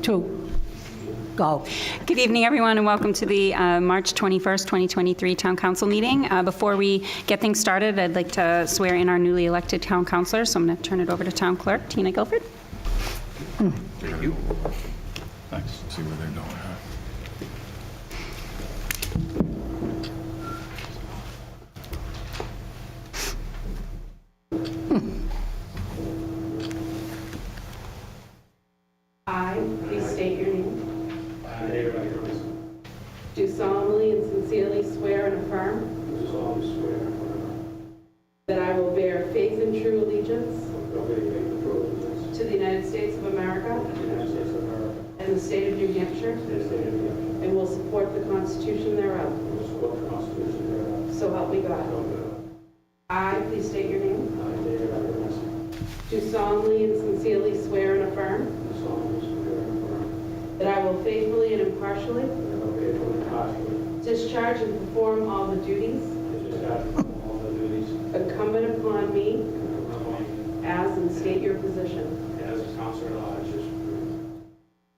2. Go. Good evening, everyone, and welcome to the March 21st, 2023 Town Council meeting. Before we get things started, I'd like to swear in our newly elected town councilors, so I'm going to turn it over to Town Clerk Tina Guilford. Thank you. Thanks. See where they're going, huh? I, please state your name. I, David Eckers, Do solemnly and sincerely swear and affirm do solemnly swear and affirm that I will bear faith and true allegiance that I will bear faith and true allegiance to the United States of America to the United States of America and the state of New Hampshire, and the state of New Hampshire, and will support the Constitution thereof. and will support the Constitution thereof. So help me God. So help me God. I, please state your name. I, David Eckers, Do solemnly and sincerely swear and affirm do solemnly swear and affirm that I will faithfully and impartially that I will faithfully and impartially discharge and perform all the duties discharge all the duties incumbent upon me incumbent upon me as and state your position as a councilor at large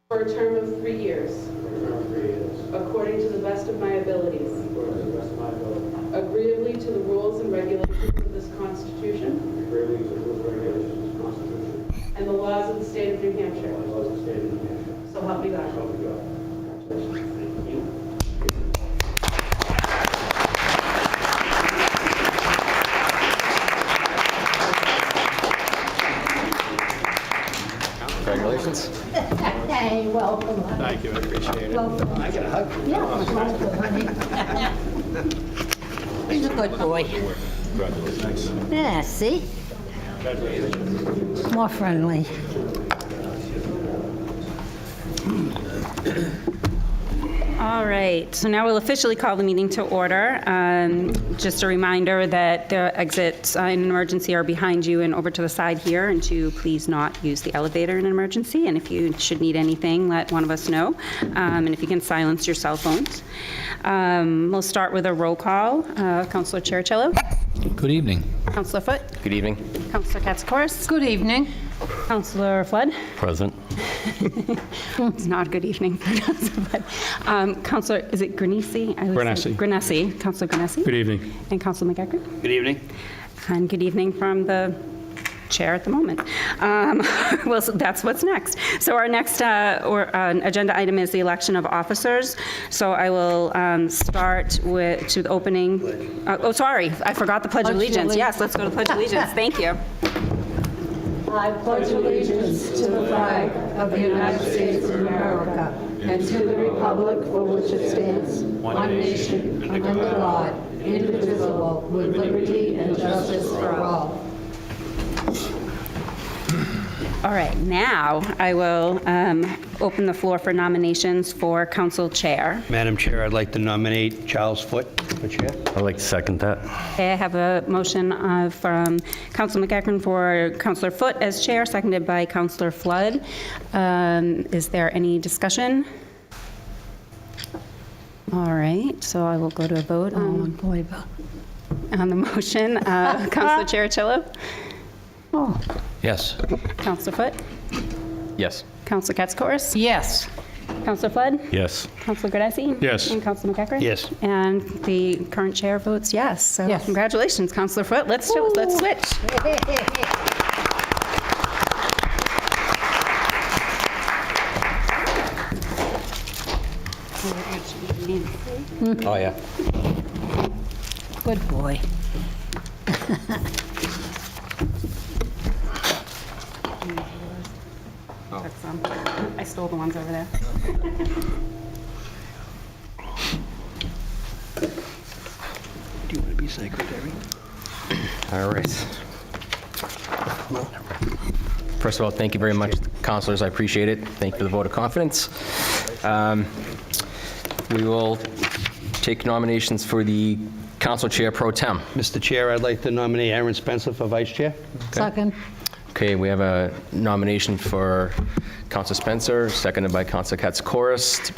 for a term of 3 years, for a term of 3 years, according to the best of my abilities. according to the best of my ability, Agreeably to the rules and regulations of this Constitution agreeably to the rules and regulations of the Constitution and the laws of the state of New Hampshire. and the laws of the state of New Hampshire. So help me God. So help me God. Congratulations. Thank you. Congratulations. Hey, welcome. Thank you, I appreciate it. Welcome. I get a hug. Yeah, welcome, honey. He's a good boy. Congratulations. Yeah, see? More friendly. All right, so now we'll officially call the meeting to order. Just a reminder that the exits in an emergency are behind you and over to the side here, and to please not use the elevator in an emergency. And if you should need anything, let one of us know. And if you can silence your cell phones. We'll start with a roll call. Councilor Cherichello. Good evening. Councilor Foote. Good evening. Councilor Katsoukaris. Good evening. Councilor Flood. Present. It's not a good evening for Councilor Flood. Councilor, is it Granesi? Granesi. Granesi. Councilor Granesi. Good evening. And Councilor McEachran. Good evening. And good evening from the chair at the moment. Well, so that's what's next. So our next agenda item is the election of officers. So I will start with the opening. Oh, sorry, I forgot the Pledge of Allegiance. Yes, let's go to Pledge of Allegiance. Thank you. I pledge allegiance to the flag of the United States of America and to the republic for which it stands, one nation, under God, indivisible, with liberty and justice for all. All right, now I will open the floor for nominations for council chair. Madam Chair, I'd like to nominate Charles Foote for chair. I'd like to second that. Okay, I have a motion from Councilor McEachran for Councilor Foote as chair, seconded by Councilor Flood. Is there any discussion? All right, so I will go to a vote on the motion. Councilor Cherichello? Oh, Yes. Councilor Foote? Yes. Councilor Katsoukaris? yes. Councilor Flood? Yes. Councilor Gradesi? Yes. And Councilor McEachran? Yes. And the current chair votes yes. So Yes. congratulations, Councilor Foote. Let's switch. Oh, yeah. Good boy. Took some. I stole the ones over there. Do you want to be secretary? All right. First of all, thank you very much, councilors. I appreciate it. Thank you for the vote of confidence. We will take nominations for the council chair pro tem. Mr. Chair, I'd like to nominate Aaron Spencer for vice chair. Second. Okay, we have a nomination for Councilor Spencer, seconded by Councilor Katsoukaris.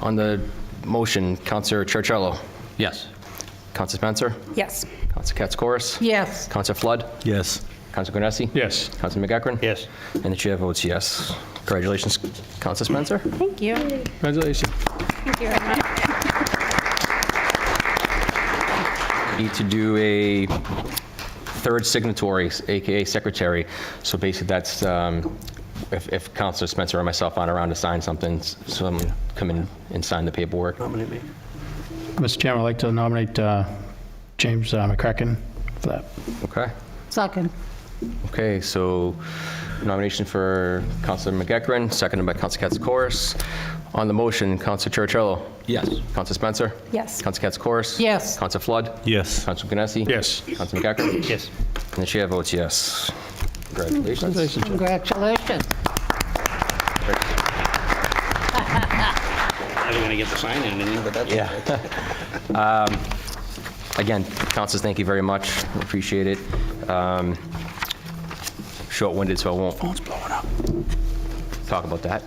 On the motion, Councilor Cherichello. Yes. Councilor Spencer. Yes. Councilor Katsoukaris. Yes. Councilor Flood. Yes. Councilor Gunessi? Yes. Councilor McEachran? Yes. And the chair votes yes. Congratulations, Councilor Spencer. Thank you. Congratulations. Thank you very much. Need to do a third signatory, AKA secretary. So basically that's, if Councilor Spencer or myself aren't around to sign something, someone come in and sign the paperwork. Nominate me. Mr. Chairman, I'd like to nominate James McCracken for that. Okay. Second. Okay, so nomination for Councilor McEachran, seconded by Councilor Katsoukaris. On the motion, Councilor Churchill. Yes. Councilor Spencer. Yes. Councilor Katsoukaris. Yes. Councilor Flood. Yes. Councilor Gunessi. Yes. Councilor McEachran. Yes. And the chair votes yes. Congratulations. Congratulations. I don't want to get the sign in anything, but that's Yeah. Again, councilors, thank you very much. Appreciate it. Short-winded, so I won't talk about that.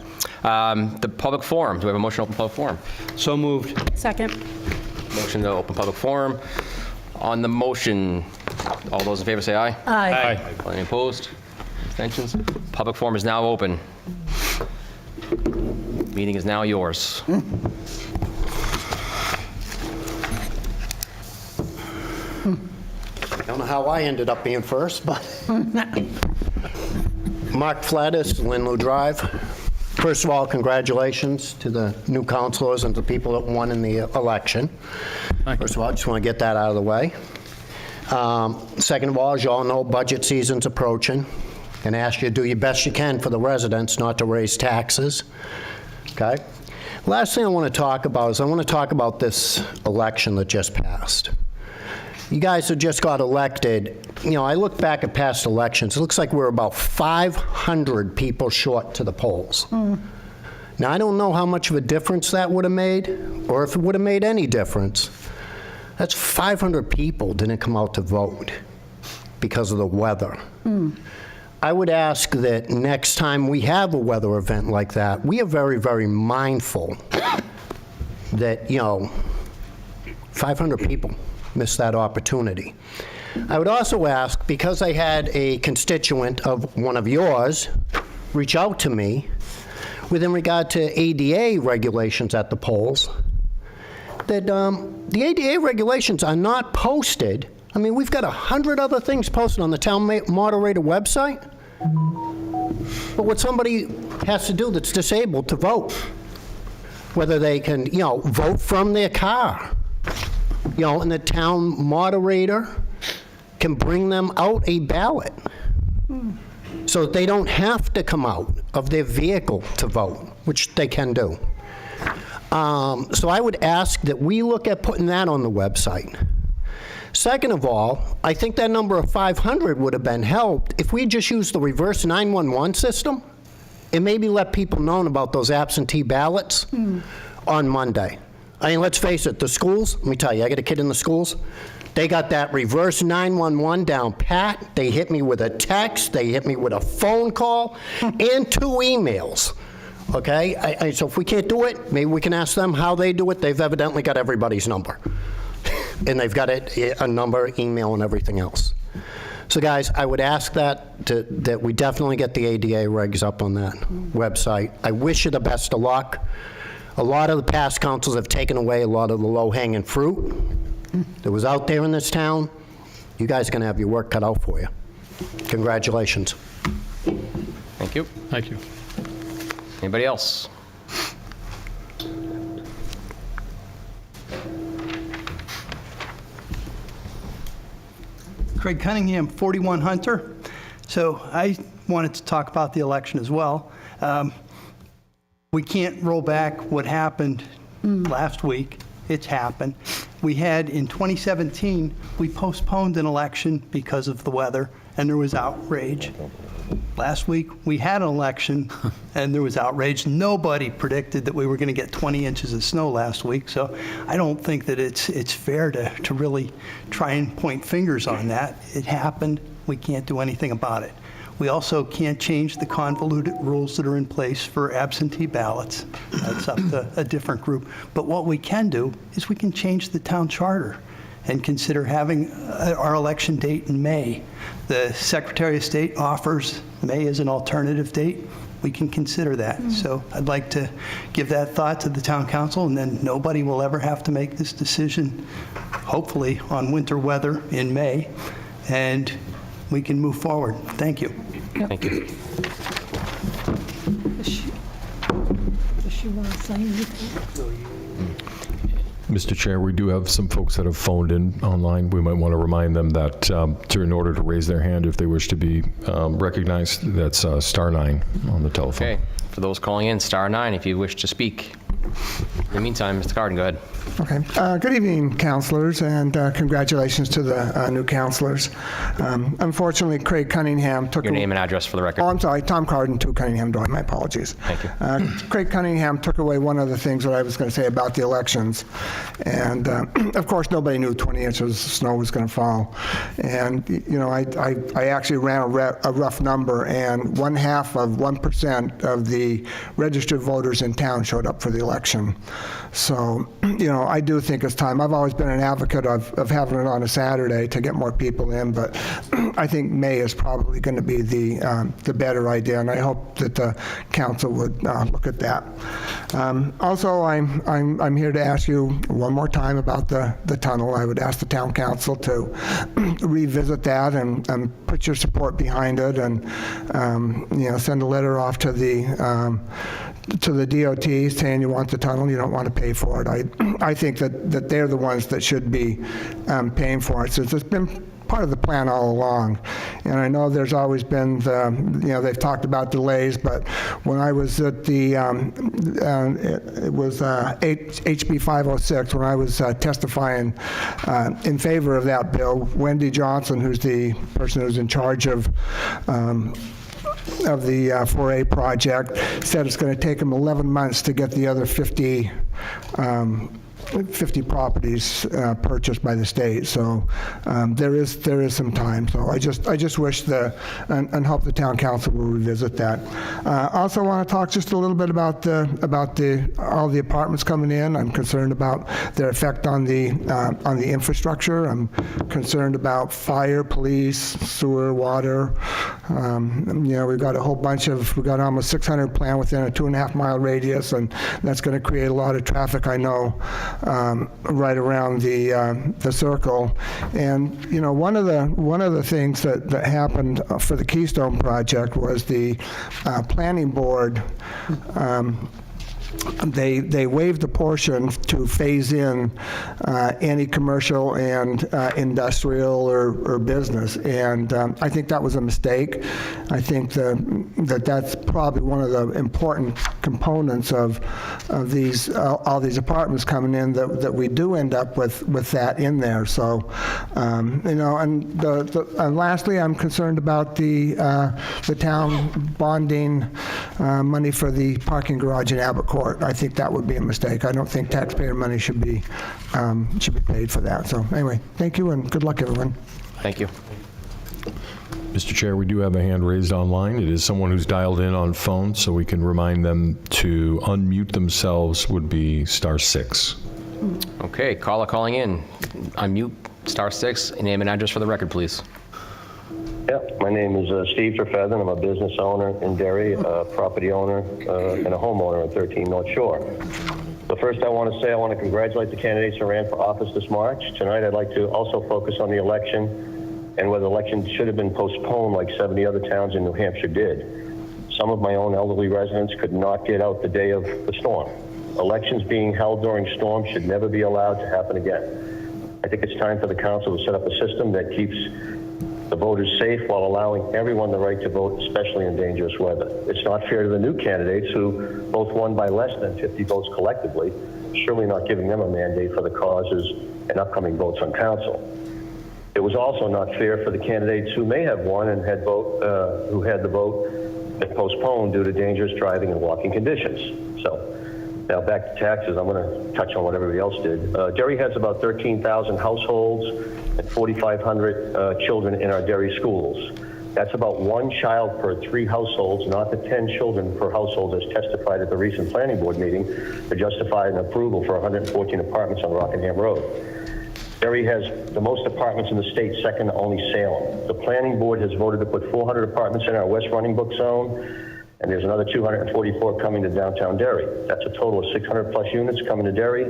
The public forum. Do we have a motion to open public forum? So moved. Second. Motion to open public forum. On the motion, all those in favor say aye. Aye. Any opposed? Abstentions? Public forum is now open. Meeting is now yours. I don't know how I ended up being first, but Mark Flatus, Linlow Drive. First of all, congratulations to the new councilors and the people that won in the election. First of all, I just want to get that out of the way. Second of all, as you all know, budget season's approaching, and ask you to do your best you can for the residents, not to raise taxes. Okay? Last thing I want to talk about is I want to talk about this election that just passed. You guys who just got elected, you know, I look back at past elections, it looks like we're about 500 people short to the polls. Now, I don't know how much of a difference that would have made, or if it would have made any difference. That's 500 people didn't come out to vote because of the weather. I would ask that next time we have a weather event like that, we are very, very mindful that, you know, 500 people missed that opportunity. I would also ask, because I had a constituent of one of yours reach out to me within regard to ADA regulations at the polls, that the ADA regulations are not posted. I mean, we've got 100 other things posted on the town moderator website. But what somebody has to do that's disabled to vote, whether they can, you know, vote from their car, you know, and the town moderator can bring them out a ballot so that they don't have to come out of their vehicle to vote, which they can do. So I would ask that we look at putting that on the website. Second of all, I think that number of 500 would have been helped if we just used the reverse 911 system and maybe let people know about those absentee ballots on Monday. I mean, let's face it, the schools, let me tell you, I got a kid in the schools, they got that reverse 911 down pat. They hit me with a text, they hit me with a phone call, and 2 emails. Okay, so if we can't do it, maybe we can ask them how they do it. They've evidently got everybody's number. And they've got a number, email, and everything else. So guys, I would ask that we definitely get the ADA regs up on that website. I wish you the best of luck. A lot of the past councils have taken away a lot of the low-hanging fruit that was out there in this town. You guys are going to have your work cut out for you. Congratulations. Thank you. Thank you. Anybody else? Craig Cunningham, 41 Hunter. So I wanted to talk about the election as well. We can't roll back what happened last week. It's happened. We had, in 2017, we postponed an election because of the weather, and there was outrage. Last week, we had an election, and there was outrage. Nobody predicted that we were going to get 20 inches of snow last week, so I don't think that it's fair to really try and point fingers on that. It happened. We can't do anything about it. We also can't change the convoluted rules that are in place for absentee ballots. That's up to a different group. But what we can do is we can change the town charter. and consider having our election date in May. The Secretary of State offers May as an alternative date. We can consider that. So I'd like to give that thought to the town council, and then nobody will ever have to make this decision, hopefully, on winter weather in May, and we can move forward. Thank you. Thank you. Does she want to sign anything? Mr. Chair, we do have some folks that have phoned in online. We might want to remind them that in order to raise their hand if they wish to be recognized, that's star 9 on the telephone. Okay, for those calling in, star 9 if you wish to speak. In the meantime, Mr. Carden, go ahead. Okay. Good evening, councilors, and congratulations to the new councilors. Unfortunately, Craig Cunningham took... Your name and address for the record. Oh, I'm sorry. Tom Carden, 2 Cunningham Drive. My apologies. Thank you. Craig Cunningham took away one of the things that I was going to say about the elections. And, of course, nobody knew 20 inches of snow was going to fall. And, you know, I actually ran a rough number, and 1/2% of the registered voters in town showed up for the election. So, you know, I do think it's time. I've always been an advocate of having it on a Saturday to get more people in, but I think May is probably going to be the better idea, and I hope that the council would look at that. Also, I'm here to ask you one more time about the tunnel. I would ask the town council to revisit that and put your support behind it, and you know, send a letter off to the DOT saying you want the tunnel, you don't want to pay for it. I think that they're the ones that should be paying for it, since it's been part of the plan all along. And I know there's always been you know, they've talked about delays, but when I was at the, it was HB 506, when I was testifying in favor of that bill, Wendy Johnson, who's the person who's in charge of the 4A project, said it's going to take them 11 months to get the other 50 properties purchased by the state. So there is some time. So I just wish and hope the town council will revisit that. Also want to talk just a little bit about all the apartments coming in. I'm concerned about their effect on the infrastructure. I'm concerned about fire, police, sewer, water. You know, we've got almost 600 planned within a 2.5-mile radius, and that's going to create a lot of traffic, I know, right around the circle. And you know, one of the things that happened for the Keystone project was the planning board. They waived the portion to phase in any commercial and industrial or business, and I think that was a mistake. I think that's probably one of the important components of these all these apartments coming in, that we do end up with that in there. So you know, and lastly, I'm concerned about the town bonding money for the parking garage in Abbott Court. I think that would be a mistake. I don't think taxpayer money should be paid for that. So anyway, thank you and good luck, everyone. Thank you. Mr. Chair, we do have a hand raised online. It is someone who's dialed in on phone, so we can remind them to unmute themselves. Would be star 6. Okay, caller calling in. Unmute, star 6. Name and address for the record, please. Yep, my name is Steve Trefethen. I'm a business owner in Derry, a property owner, and a homeowner at 13 North Shore. So first I want to congratulate the candidates who ran for office this March. Tonight I'd like to also focus on the election and whether the election should have been postponed like 70 other towns in New Hampshire did. Some of my own elderly residents could not get out the day of the storm. Elections being held during storms should never be allowed to happen again. I think it's time for the council to set up a system that keeps the voters safe while allowing everyone the right to vote, especially in dangerous weather. It's not fair to the new candidates who both won by less than 50 votes collectively, surely not giving them a mandate for the causes and upcoming votes on council. It was also not fair for the candidates who may have won and who had the vote postponed due to dangerous driving and walking conditions. So now back to taxes. I'm going to touch on what everybody else did. Derry has about 13,000 households and 4,500 children in our Derry schools. That's about 1 child per 3 households, not the 10 children per household as testified at the recent planning board meeting to justify an approval for 114 apartments on Rockingham Road. Derry has the most apartments in the state, second to only Salem. The planning board has voted to put 400 apartments in our West Running Brook zone, and there's another 244 coming to downtown Derry. That's a total of 600 plus units coming to Derry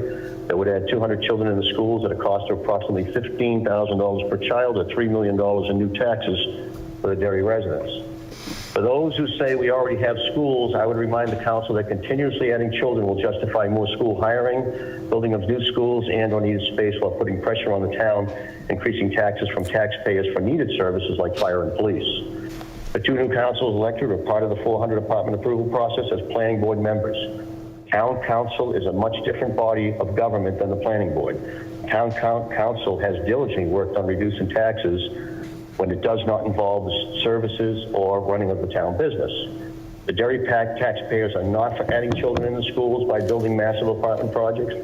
that would add 200 children in the schools at a cost of approximately $15,000 per child, or $3 million in new taxes for the Derry residents. For those who say we already have schools, I would remind the council that continuously adding children will justify more school hiring, building of new schools, and or needed space while putting pressure on the town, increasing taxes from taxpayers for needed services like fire and police. The two new councils elected are part of the 400 apartment approval process as planning board members. Town council is a much different body of government than the planning board. Town council has diligently worked on reducing taxes when it does not involve the services or running of the town business. The Derry taxpayers are not for adding children in the schools by building massive apartment projects.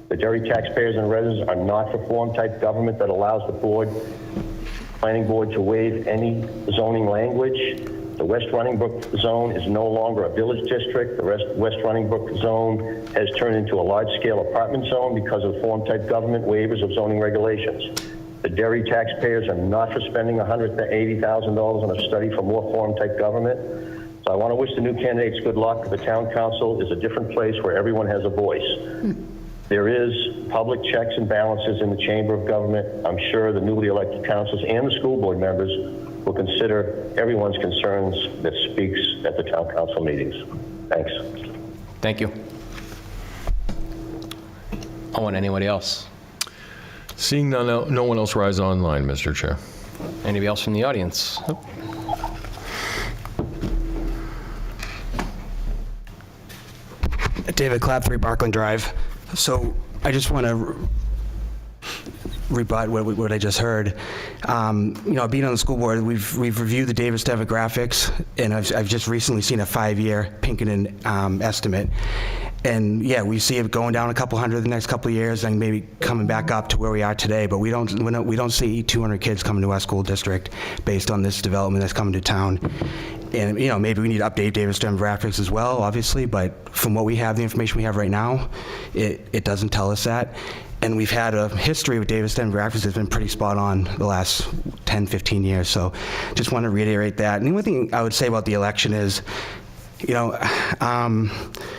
The Derry taxpayers and residents are not for form-type government that allows the planning board to waive any zoning language. The West Running Brook zone is no longer a village district. The West Running Brook zone has turned into a large-scale apartment zone because of form-type government waivers of zoning regulations. The Derry taxpayers are not for spending $180,000 on a study for more form-type government. So I want to wish the new candidates good luck. The town council is a different place where everyone has a voice. There is public checks and balances in the chamber of government. I'm sure the newly elected councils and the school board members will consider everyone's concerns that speaks at the town council meetings. Thanks. Thank you. Owen, anybody else? Seeing no one else rise online, Mr. Chair. Anybody else from the audience? David Clapp, 3 Barkland Drive. So I just want to rebut what I just heard. Being on the school board, we've reviewed the Davis demographics, and I've just recently seen a 5-year Pinkerton estimate. And yeah, we see it going down a couple hundred the next couple of years, and maybe coming back up to where we are today. But we don't see 200 kids coming to our school district based on this development that's coming to town. And maybe we need to update Davis demographics as well, obviously. But from what we have, the information we have right now, it doesn't tell us that. And we've had a history with Davis demographics that's been pretty spot on the last 10, 15 years. So just want to reiterate that. And the only thing I would say about the election is, and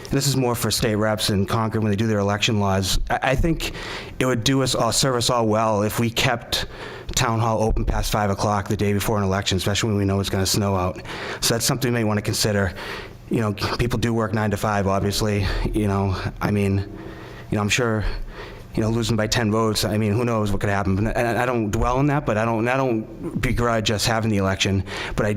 this is more for state reps in Concord when they do their election laws. I think it would serve us all well if we kept town hall open past 5 o'clock the day before an election, especially when we know it's going to snow out. So that's something we may want to consider. People do work 9 to 5, obviously. I'm sure, losing by 10 votes, who knows what could happen. And I don't dwell on that, but I don't begrudge us having the election. But I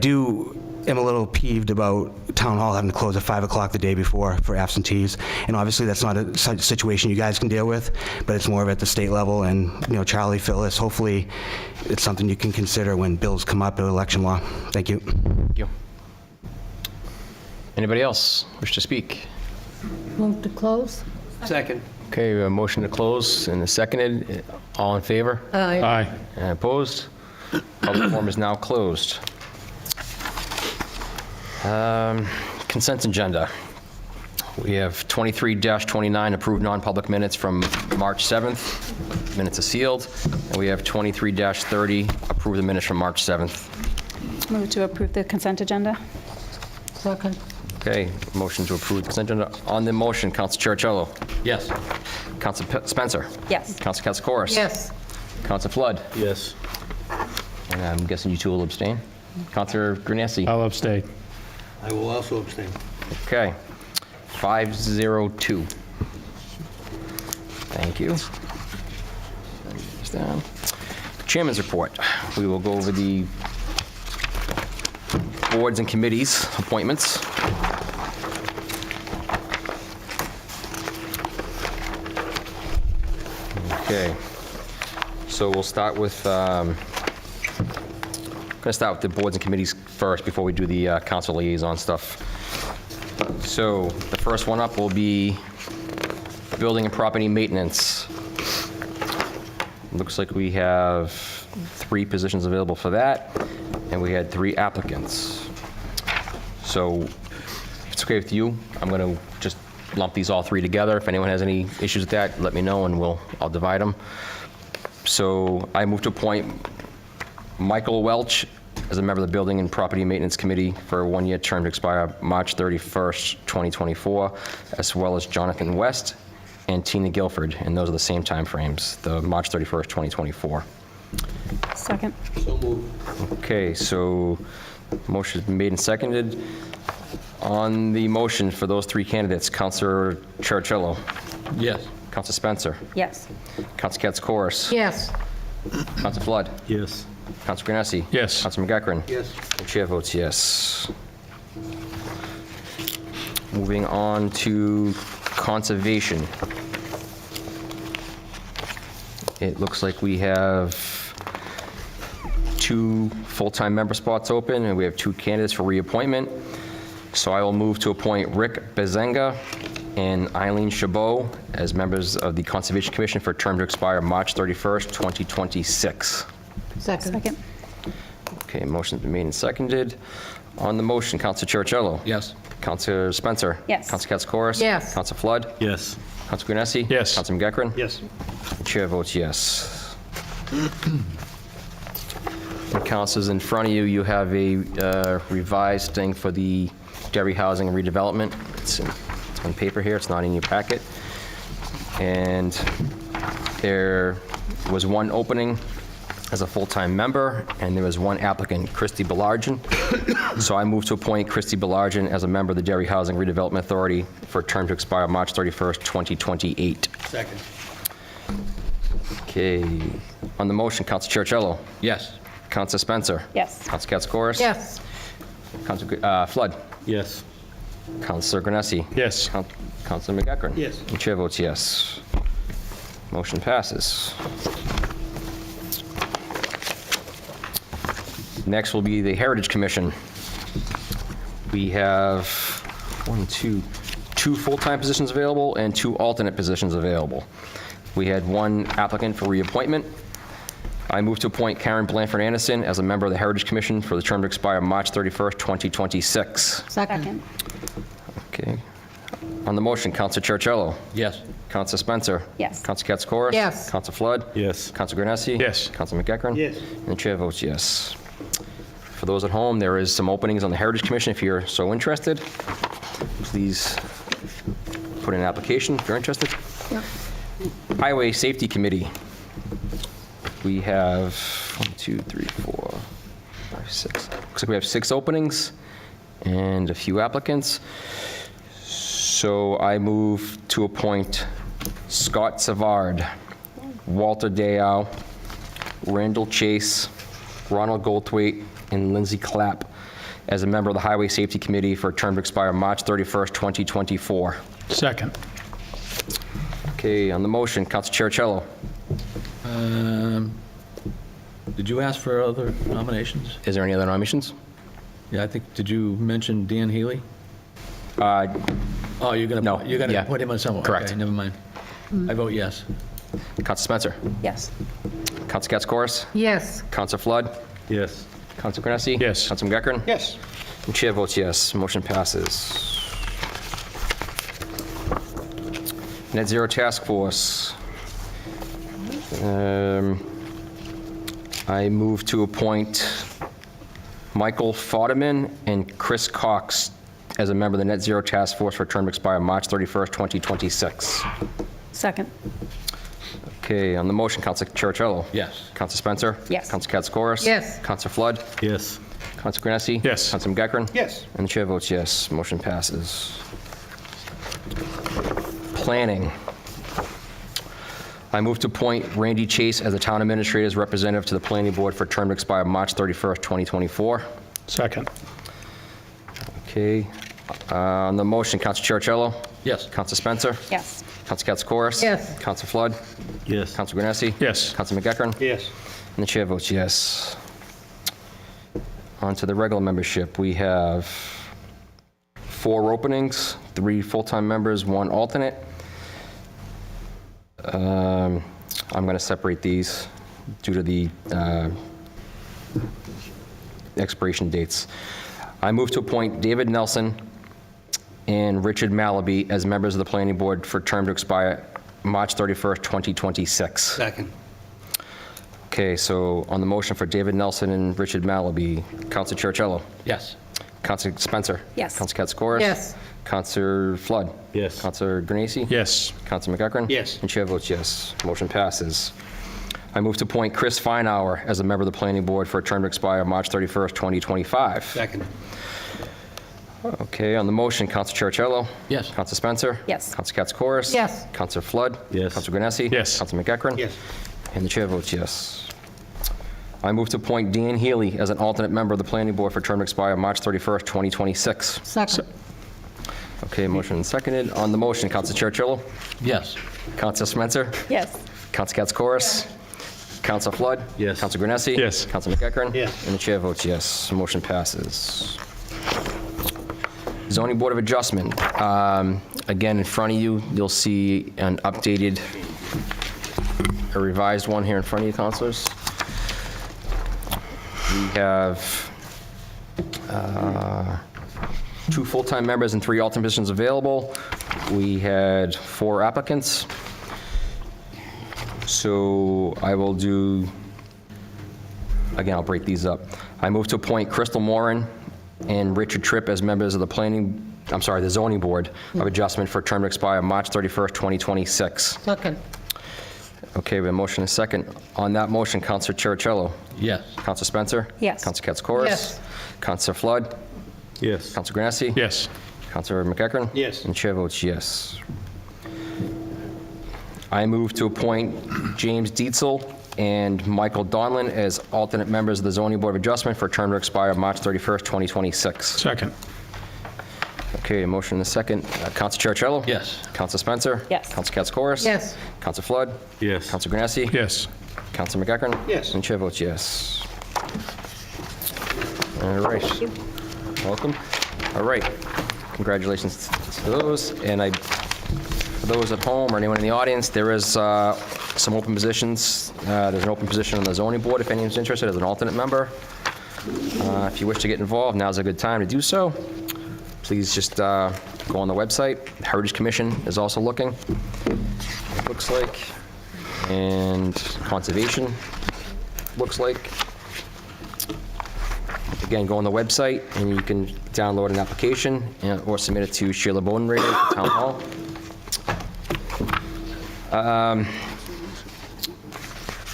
am a little peeved about town hall having to close at 5 o'clock the day before for absentees. And obviously that's not a situation you guys can deal with, but it's more of at the state level. And, Charlie, Phyllis, hopefully it's something you can consider when bills come up in election law. Thank you. Thank you. Anybody else wish to speak? Move to close? Second. Okay, we have a motion to close and a seconded. All in favor? Aye. Aye. And opposed? Public forum is now closed. Consent agenda. We have 23-29 approved non-public minutes from March 7th. Minutes are sealed. And we have 23-30 approved the minutes from March 7th. Move to approve the consent agenda. Second. Okay, motion to approve the consent agenda. On the motion, Council Chiricello. Yes. Council Spencer. Yes. Council Katsoukaris. Yes. Council Flood. Yes. And I'm guessing you two will abstain. Councilor Granassi. I'll abstain. I will also abstain. Okay. 502. Thank you. This down. Chairman's report. We will go over the boards and committees appointments. Okay. So we'll start with going to start with the boards and committees first before we do the council liaison stuff. So the first one up will be building and property maintenance. Looks like we have 3 positions available for that, and we had 3 applicants. So if it's okay with you, I'm going to just lump these all 3 together. If anyone has any issues with that, let me know, and I'll divide them. So I move to appoint Michael Welch as a member of the Building and Property Maintenance Committee for a one-year term to expire March 31st, 2024, as well as Jonathan West and Tina Guilford, and those are the same timeframes, the March 31st, 2024. Second. Okay, so motion's been made and seconded. On the motion for those three candidates, Councilor Churchillo. Yes. Councilor Spencer. Yes. Councilor Katz-Corris. Yes. Councilor Flood. Yes. Councilor Granessi. Yes. Councilor McEachran. Yes. The chair votes yes. Moving on to conservation. It looks like we have 2 full-time member spots open, and we have 2 candidates for reappointment. So I will move to appoint Rick Bezenga and Eileen Chabot as members of the Conservation Commission for a term to expire March 31st, 2026. Second. Okay, motion's been made and seconded. On the motion, Councilor Churchillo. Yes. Councilor Spencer. Yes. Councilor Katz-Corris. Yes. Councilor Flood. Yes. Councilor Granessi. Yes. Councilor McEachran. Yes. The chair votes yes. And councilors, in front of you, you have a revised thing for the Derry Housing and Redevelopment. It's on paper here, it's not in your packet. And there was one opening as a full-time member, and there was one applicant, Christy Belargin. So I move to appoint Christy Belargin as a member of the Derry Housing Redevelopment Authority for a term to expire March 31st, 2028. Second. Okay, on the motion, Councilor Churchillo. Yes. Councilor Spencer. Yes. Councilor Katz-Corris. Yes. Councilor Flood. Yes. Councilor Granessi. Yes. Councilor McEachran. Yes. The chair votes yes. Motion passes. Next will be the Heritage Commission. We have two full-time positions available and 2 alternate positions available. We had 1 applicant for reappointment. I move to appoint Karen Blanford Anderson as a member of the Heritage Commission for the term to expire March 31st, 2026. Second. Okay. On the motion, Councilor Churchillo. Yes. Councilor Spencer. Yes. Councilor Katz-Corris. Yes. Councilor Flood. Yes. Councilor Granessi. Yes. Councilor McEachran. Yes. And the chair votes yes. For those at home, there is some openings on the Heritage Commission if you're so interested. Please put in an application if you're interested. Yep. Highway Safety Committee. We have 1, 2, 3, 4, 5, 6. Looks like we have 6 openings and a few applicants. So I move to appoint Scott Savard, Walter Dayal, Randall Chase, Ronald Goldthwait, and Lindsay Clapp as a member of the Highway Safety Committee for a term to expire March 31st, 2024. Second. Okay, on the motion, Councilor Churchillo. Did you ask for other nominations? Is there any other nominations? Yeah, I think, did you mention Dan Healy? Oh, you're No, gonna, you're gonna yeah. put him on somewhere? Correct. Okay, never mind. I vote yes. Councilor Spencer. Yes. Councilor Katz-Corris. Yes. Councilor Flood. Yes. Councilor Granessi. Yes. Councilor McEachran. Yes. And chair votes yes. Motion passes. Net Zero Task Force. I move to appoint Michael Fodderman and Chris Cox as a member of the Net Zero Task Force for a term to expire March 31st, 2026. Second. Okay, on the motion, Councilor Churchillo. Yes. Councilor Spencer. Yes. Councilor Katz-Corris. Yes. Councilor Flood. Yes. Councilor Granessi. Yes. Councilor McEachran. Yes. And the chair votes yes. Motion passes. Planning. I move to appoint Randy Chase as the town administrator's representative to the planning board for a term to expire March 31st, 2024. Second. Okay. On the motion, Councilor Churchillo. Yes. Councilor Spencer. Yes. Councilor Katz-Corris. Yes. Councilor Flood. Yes. Councilor Granessi. Yes. Councilor McEachran. Yes. And the chair votes yes. On to the regular membership. We have 4 openings, 3 full-time members, 1 alternate. I'm going to separate these due to the expiration dates. I move to appoint David Nelson and Richard Malaby as members of the planning board for a term to expire March 31st, 2026. Second. Okay, so on the motion for David Nelson and Richard Malaby, Counselor Churchill. Yes. Counselor Spencer. Yes. Counselor Katsoukaris. Yes. Counselor Flood. Yes. Counselor Granesi. Yes. Counselor McEachran. Yes. And chair votes yes. Motion passes. I move to appoint Chris Feinauer as a member of the planning board for a term to expire March 31st, 2025. Second. Okay, on the motion, Counselor Churchill. Yes. Counselor Spencer. Yes. Counselor Katsoukaris. Yes. Counselor Flood. Yes. Counselor Granesi. Yes. Counselor McEachran. Yes. And the chair votes yes. I move to appoint Dan Healy as an alternate member of the planning board for a term to expire March 31st, 2026. Second. Okay, motion seconded. On the motion, Counselor Churchill. Yes. Counselor Spencer. Yes. Counselor Katsoukaris. Counselor Flood. Yes. Counselor Granesi. Yes. Counselor McEachran. Yes. And the chair votes yes. Motion passes. Zoning Board of Adjustment. Again, in front of you, you'll see an updated, a revised one here in front of you, councilors. We have 2 full-time members and 3 alternate positions available. We had 4 applicants. So I will do, again, I'll break these up. I move to appoint Crystal Moran and Richard Tripp as members of the Zoning Board of Adjustment for a term to expire March 31st, 2026. Second. Okay, we have a motion and a second. On that motion, Counselor Churchill. Yes. Counselor Spencer? Yes. Counselor Katsoukaris? Yes. Counselor Flood? Yes. Counselor Granesi? Yes. Counselor McEachran? Yes. And chair votes yes. I move to appoint James Dietzel and Michael Donlin as alternate members of the Zoning Board of Adjustment for a term to expire March 31st, 2026. Second. Okay, a motion and a second. Counselor Churchill? Yes. Counselor Spencer? Yes. Counselor Katsoukaris? Yes. Counselor Flood? Yes. Counselor Granesi? Yes. Counselor McEachran? Yes. And chair votes yes. All right. Welcome. All right. Congratulations to those. And for those at home or anyone in the audience, there is some open positions. There's an open position on the zoning board if anyone's interested as an alternate member. If you wish to get involved, now's a good time to do so. Please just go on the website. Heritage Commission is also looking, it looks like. And Conservation, looks like. Again, go on the website and you can download an application or submit it to Sheila Bodenrader at Town Hall.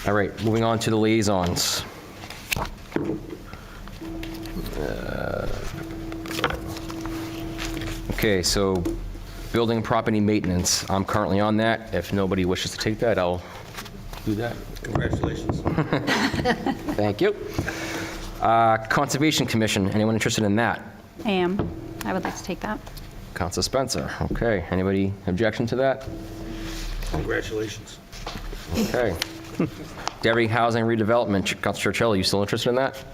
All right, moving on to the liaisons. Okay, so building property maintenance, I'm currently on that. If nobody wishes to take that, I'll do that. Congratulations. Thank you. Conservation Commission, anyone interested in that? I am. I would like to take that. Council Spencer, okay. Anybody objection to that? Congratulations. Okay. Derry Housing Redevelopment, Council Churchill, are you still interested in that?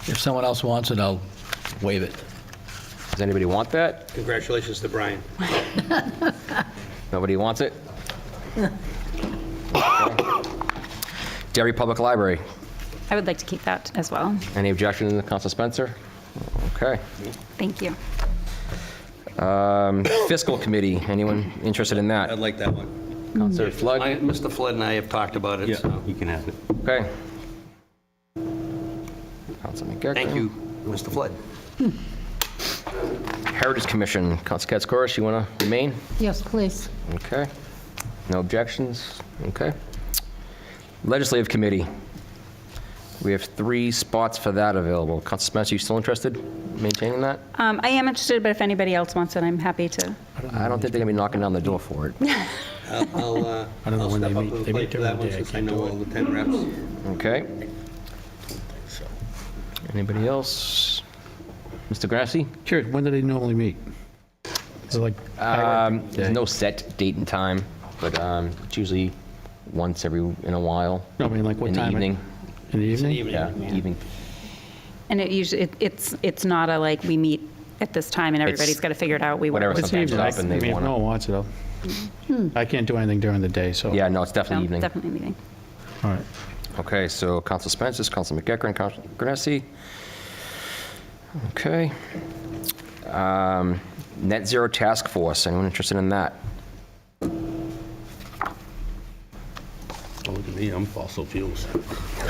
If someone else wants it, I'll waive it. Does anybody want that? Congratulations to Brian. Nobody wants it? Okay. Derry Public Library, I would like to keep that as well. any objection to Council Spencer? Okay. Thank you. Fiscal Committee, anyone interested in that? I'd like that one. Councilor Flood? Mr. Flood and I have talked about it, so you can have it. Okay. Council McEachran? Thank you, Mr. Flood. Heritage Commission, Council Katsoukaris, you want to remain? Yes, please. Okay. No objections? Okay. Legislative Committee, we have 3 spots for that available. Council Spencer, you still interested in maintaining that? I am interested, but if anybody else wants it, I'm happy to. I don't think they're going to be knocking down the door for it. I'll I don't know when step they up meet. to the They plate meet for during that the one day. I since I can't know do all the 10 reps. Okay. Anybody else? Mr. Grassi? Sure, when do they normally meet? So like, There's no set date and time, but it's usually once every in a while. no, I mean, like what In the time? evening. In the evening? Yeah, evening. And it usually, it's not a like, we meet at this time and everybody's got to figure it out. We work whatever with It's sometimes evening. up and I they mean, if want no to. one wants it, I can't do anything during the day, so. Yeah, no, it's So, definitely evening. definitely meeting. All right. Okay, so Council Spencer, Council McEachran, Council Granesi. Okay. Net Zero Task Force, anyone interested in that? Me, I'm fossil fuels.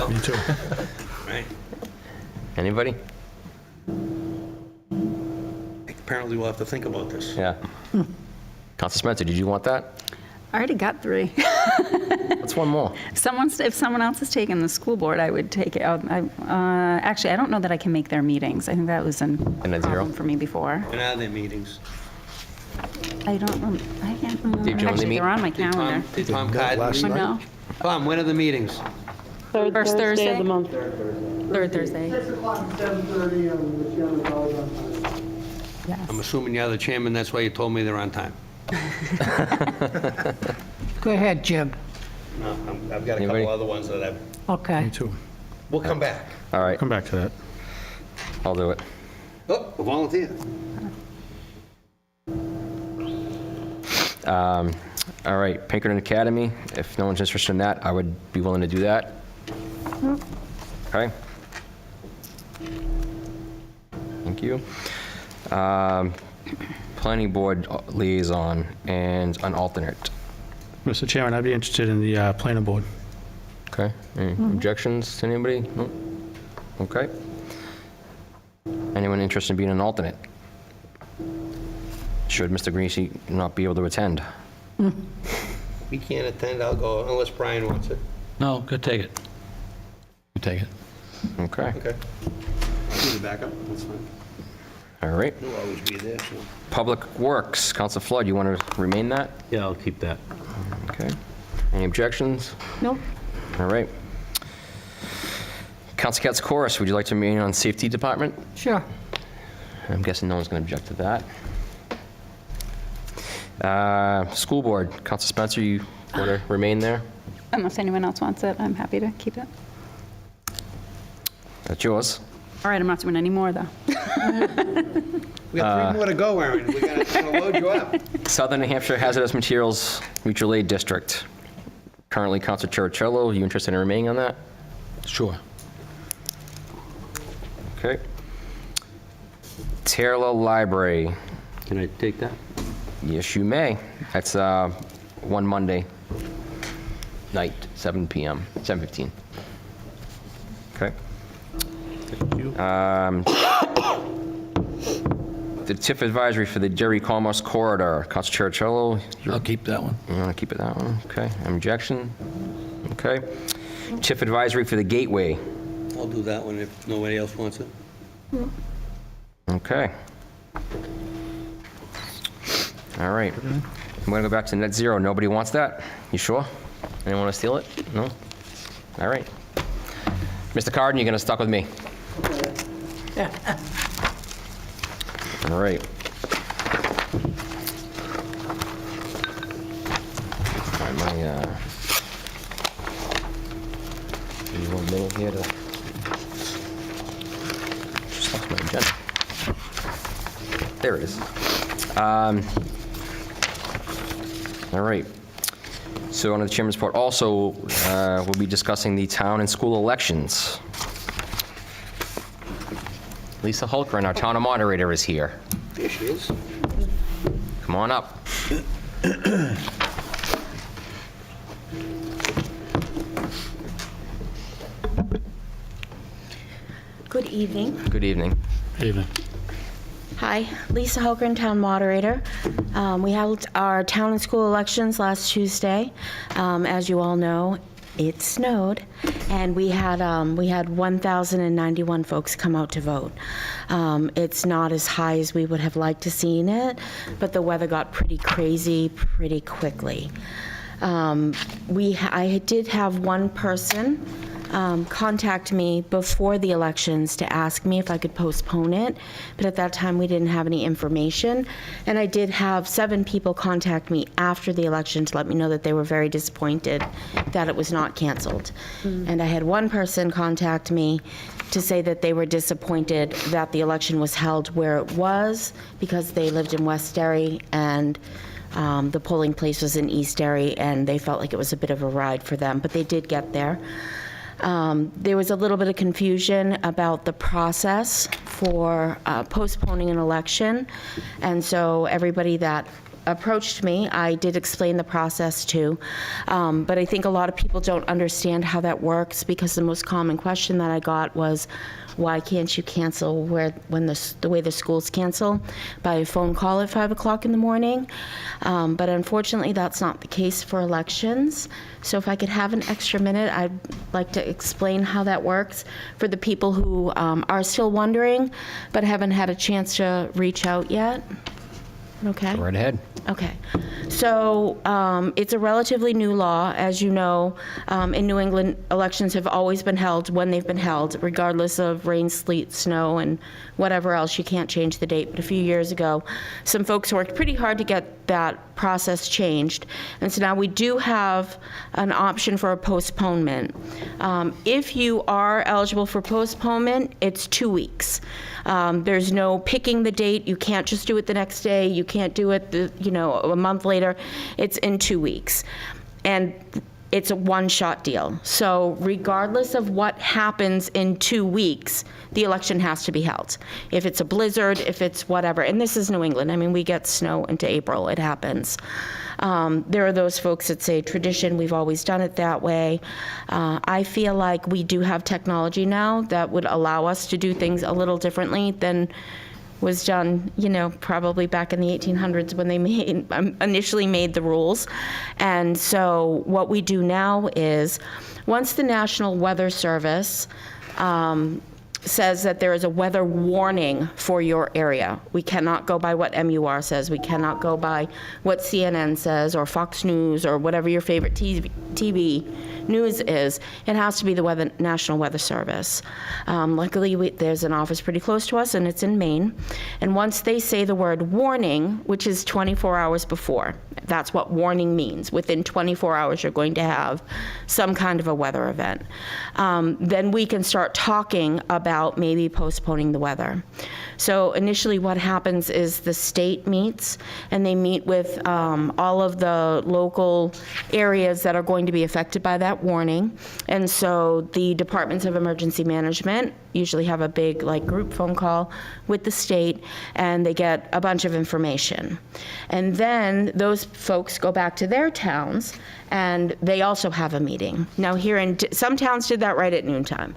Me too. Right? Anybody? Apparently, we'll have to think about this. Yeah. Council Spencer, did you want that? I already got 3. What's one more? If someone else is taking the school board, I would take it. Actually, I don't know that I can make their meetings. I think that was a Net zero? problem for me before. When are their meetings? I can't remember. Did you only Actually, meet? they're on my calendar. Did Tom Cotton Last leave? night? No. Tom, when are the meetings? First Thursday of the month. Third Thursday. 6 o'clock and 7:30, and the chairman's always on time. I'm assuming you're the chairman, that's why you told me they're on time. Go ahead, Jim. No, I've got a Anybody? couple other ones that I've, Okay. Me too. we'll come back. All right, Come back to that. I'll do it. Oh, a volunteer. All right, Pinkerton Academy, if no one's interested in that, I would be willing to do that. Okay. Thank you. Planning Board liaison and an alternate. Mr. Chairman, I'd be interested in the planning board. Okay, any objections to anybody? No? Okay. Anyone interested in being an alternate? Should Mr. Greasy not be able to attend? We can't attend, I'll go, unless Brian wants it. No, go take it. You take it. Okay, Okay. I'll do the backup, that's fine. all right. He'll always be there, so. Public Works, Council Flood, you want to remain that? Yeah, I'll keep that. Okay. Any objections? Nope. All right. Council Cats Chorus, would you like to remain on Safety Department? Sure. I'm guessing no one's going to object to that. School Board, Council Spencer, you want to remain there? Unless anyone else wants it, I'm happy to keep it. That's yours. All right, I'm not doing any more, though. We got 3 more to go, Aaron. We gotta load you up. Southern New Hampshire Hazardous Materials Mutual Aid District. Currently, Council Chiricello, you interested in remaining on that? Sure. Okay. Taylor Library. Can I take that? Yes, you may. That's one Monday night, 7 p.m., 7:15. Okay. The TIF advisory for the DerryCAM corridor, Council Chiricello. I'll keep that one. You want to keep it that one? Okay. Objection? Okay. TIF advisory for the Gateway. I'll do that one if nobody else wants it. Okay. All right. I'm going to go back to net zero. Nobody wants that? You sure? Anyone want to steal it? No? All right. Mr. Carden, you're going to stuck with me. All right. Find my, give me 1 minute here to, just lost my agenda. There it is. All right. So on the chairman's report, also, we'll be discussing the town and school elections. Lisa Hulkran, our town moderator, is here. There she is. Come on up. Good evening. Good evening. Evening. Hi, Lisa Holgren, Town Moderator. We held our town and school elections last Tuesday. As you all know, it snowed, and we had 1,091 folks come out to vote. It's not as high as we would have liked to seen it, but the weather got pretty crazy pretty quickly. I did have one person contact me before the elections to ask me if I could postpone it, but at that time we didn't have any information. And I did have 7 people contact me after the election to let me know that they were very disappointed that it was not canceled. And I had one person contact me to say that they were disappointed that the election was held where it was because they lived in West Derry and the polling place was in East Derry, and they felt like it was a bit of a ride for them, but they did get there. There was a little bit of confusion about the process for postponing an election, and so everybody that approached me, I did explain the process too. But I think a lot of people don't understand how that works, because the most common question that I got was, why can't you cancel when the way the schools cancel, by a phone call at 5 o'clock in the morning? But unfortunately, that's not the case for elections. So if I could have an extra minute, I'd like to explain how that works for the people who are still wondering but haven't had a chance to reach out yet. Okay? Go right ahead. Okay. So it's a relatively new law. As you know, in New England, elections have always been held when they've been held, regardless of rain, sleet, snow, and whatever else. You can't change the date. But a few years ago, some folks worked pretty hard to get that process changed. And so now we do have an option for a postponement. If you are eligible for postponement, it's 2 weeks. There's no picking the date. You can't just do it the next day. You can't do it, a month later. It's in 2 weeks. And it's a one-shot deal. So regardless of what happens in 2 weeks, the election has to be held. If it's a blizzard, if it's whatever, and this is New England. I mean, we get snow into April. It happens. There are those folks that say tradition, we've always done it that way. I feel like we do have technology now that would allow us to do things a little differently than was done, probably back in the 1800s when they initially made the rules. And so what we do now is, once the National Weather Service says that there is a weather warning for your area. We cannot go by what MUR says. We cannot go by what CNN says or Fox News or whatever your favorite TV news is. It has to be the National Weather Service. Luckily, there's an office pretty close to us, and it's in Maine. And once they say the word warning, which is 24 hours before, that's what warning means. Within 24 hours, you're going to have some kind of a weather event. Then we can start talking about maybe postponing the weather. So initially what happens is the state meets, and they meet with all of the local areas that are going to be affected by that warning. And so the departments of emergency management usually have a big group phone call with the state, and they get a bunch of information. And then those folks go back to their towns, and they also have a meeting. Now here some towns did that right at noontime.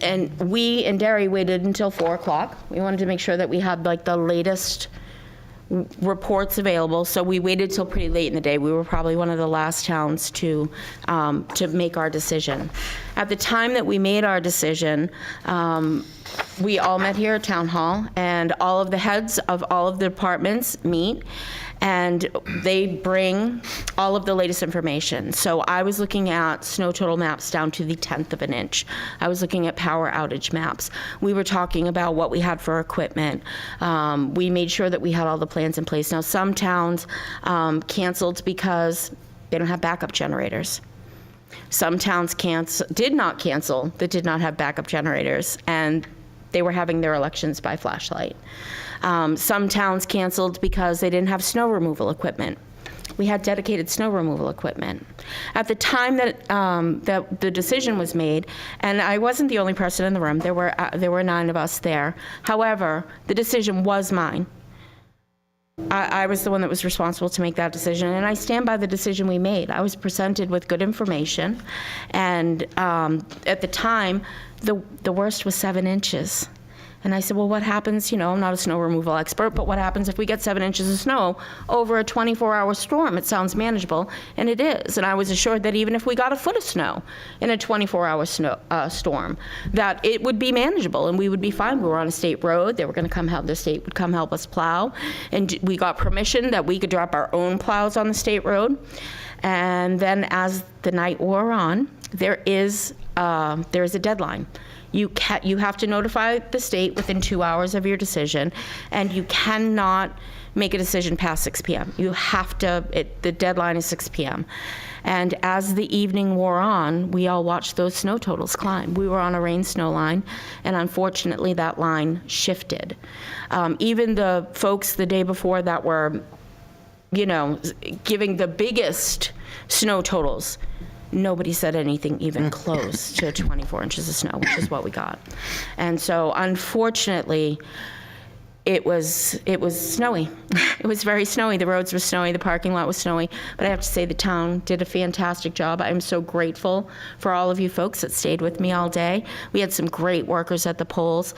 And we in Derry waited until 4 o'clock. We wanted to make sure that we had the latest reports available, so we waited till pretty late in the day. We were probably one of the last towns to make our decision. At the time that we made our decision, we all met here at Town Hall, and all of the heads of all of the departments meet, and they bring all of the latest information. So I was looking at snow total maps down to the 10th of an inch. I was looking at power outage maps. We were talking about what we had for equipment. We made sure that we had all the plans in place. Now, some towns canceled because they don't have backup generators. Some towns did not cancel that did not have backup generators, and they were having their elections by flashlight. Some towns canceled because they didn't have snow removal equipment. We had dedicated snow removal equipment. At the time that the decision was made, and I wasn't the only person in the room, there were 9 of us there. However, the decision was mine. I was the one that was responsible to make that decision, and I stand by the decision we made. I was presented with good information, and at the time, the worst was 7 inches. And I said, well, what happens, I'm not a snow removal expert, but what happens if we get 7 inches of snow over a 24-hour storm? It sounds manageable, and it is. And I was assured that even if we got a foot of snow in a 24-hour storm, that it would be manageable and we would be fine. We were on a state road. They were going to come help, the state would come help us plow. And we got permission that we could drop our own plows on the state road. And then as the night wore on, there is a deadline. You have to notify the state within 2 hours of your decision, and you cannot make a decision past 6 p.m. You have to, the deadline is 6 p.m. And as the evening wore on, we all watched those snow totals climb. We were on a rain snow line, and unfortunately that line shifted. Even the folks the day before that were, giving the biggest snow totals, nobody said anything even close to 24 inches of snow, which is what we got. And so, unfortunately, it was snowy. It was very snowy. The roads were snowy, the parking lot was snowy. But I have to say the town did a fantastic job. I'm so grateful for all of you folks that stayed with me all day. We had some great workers at the polls.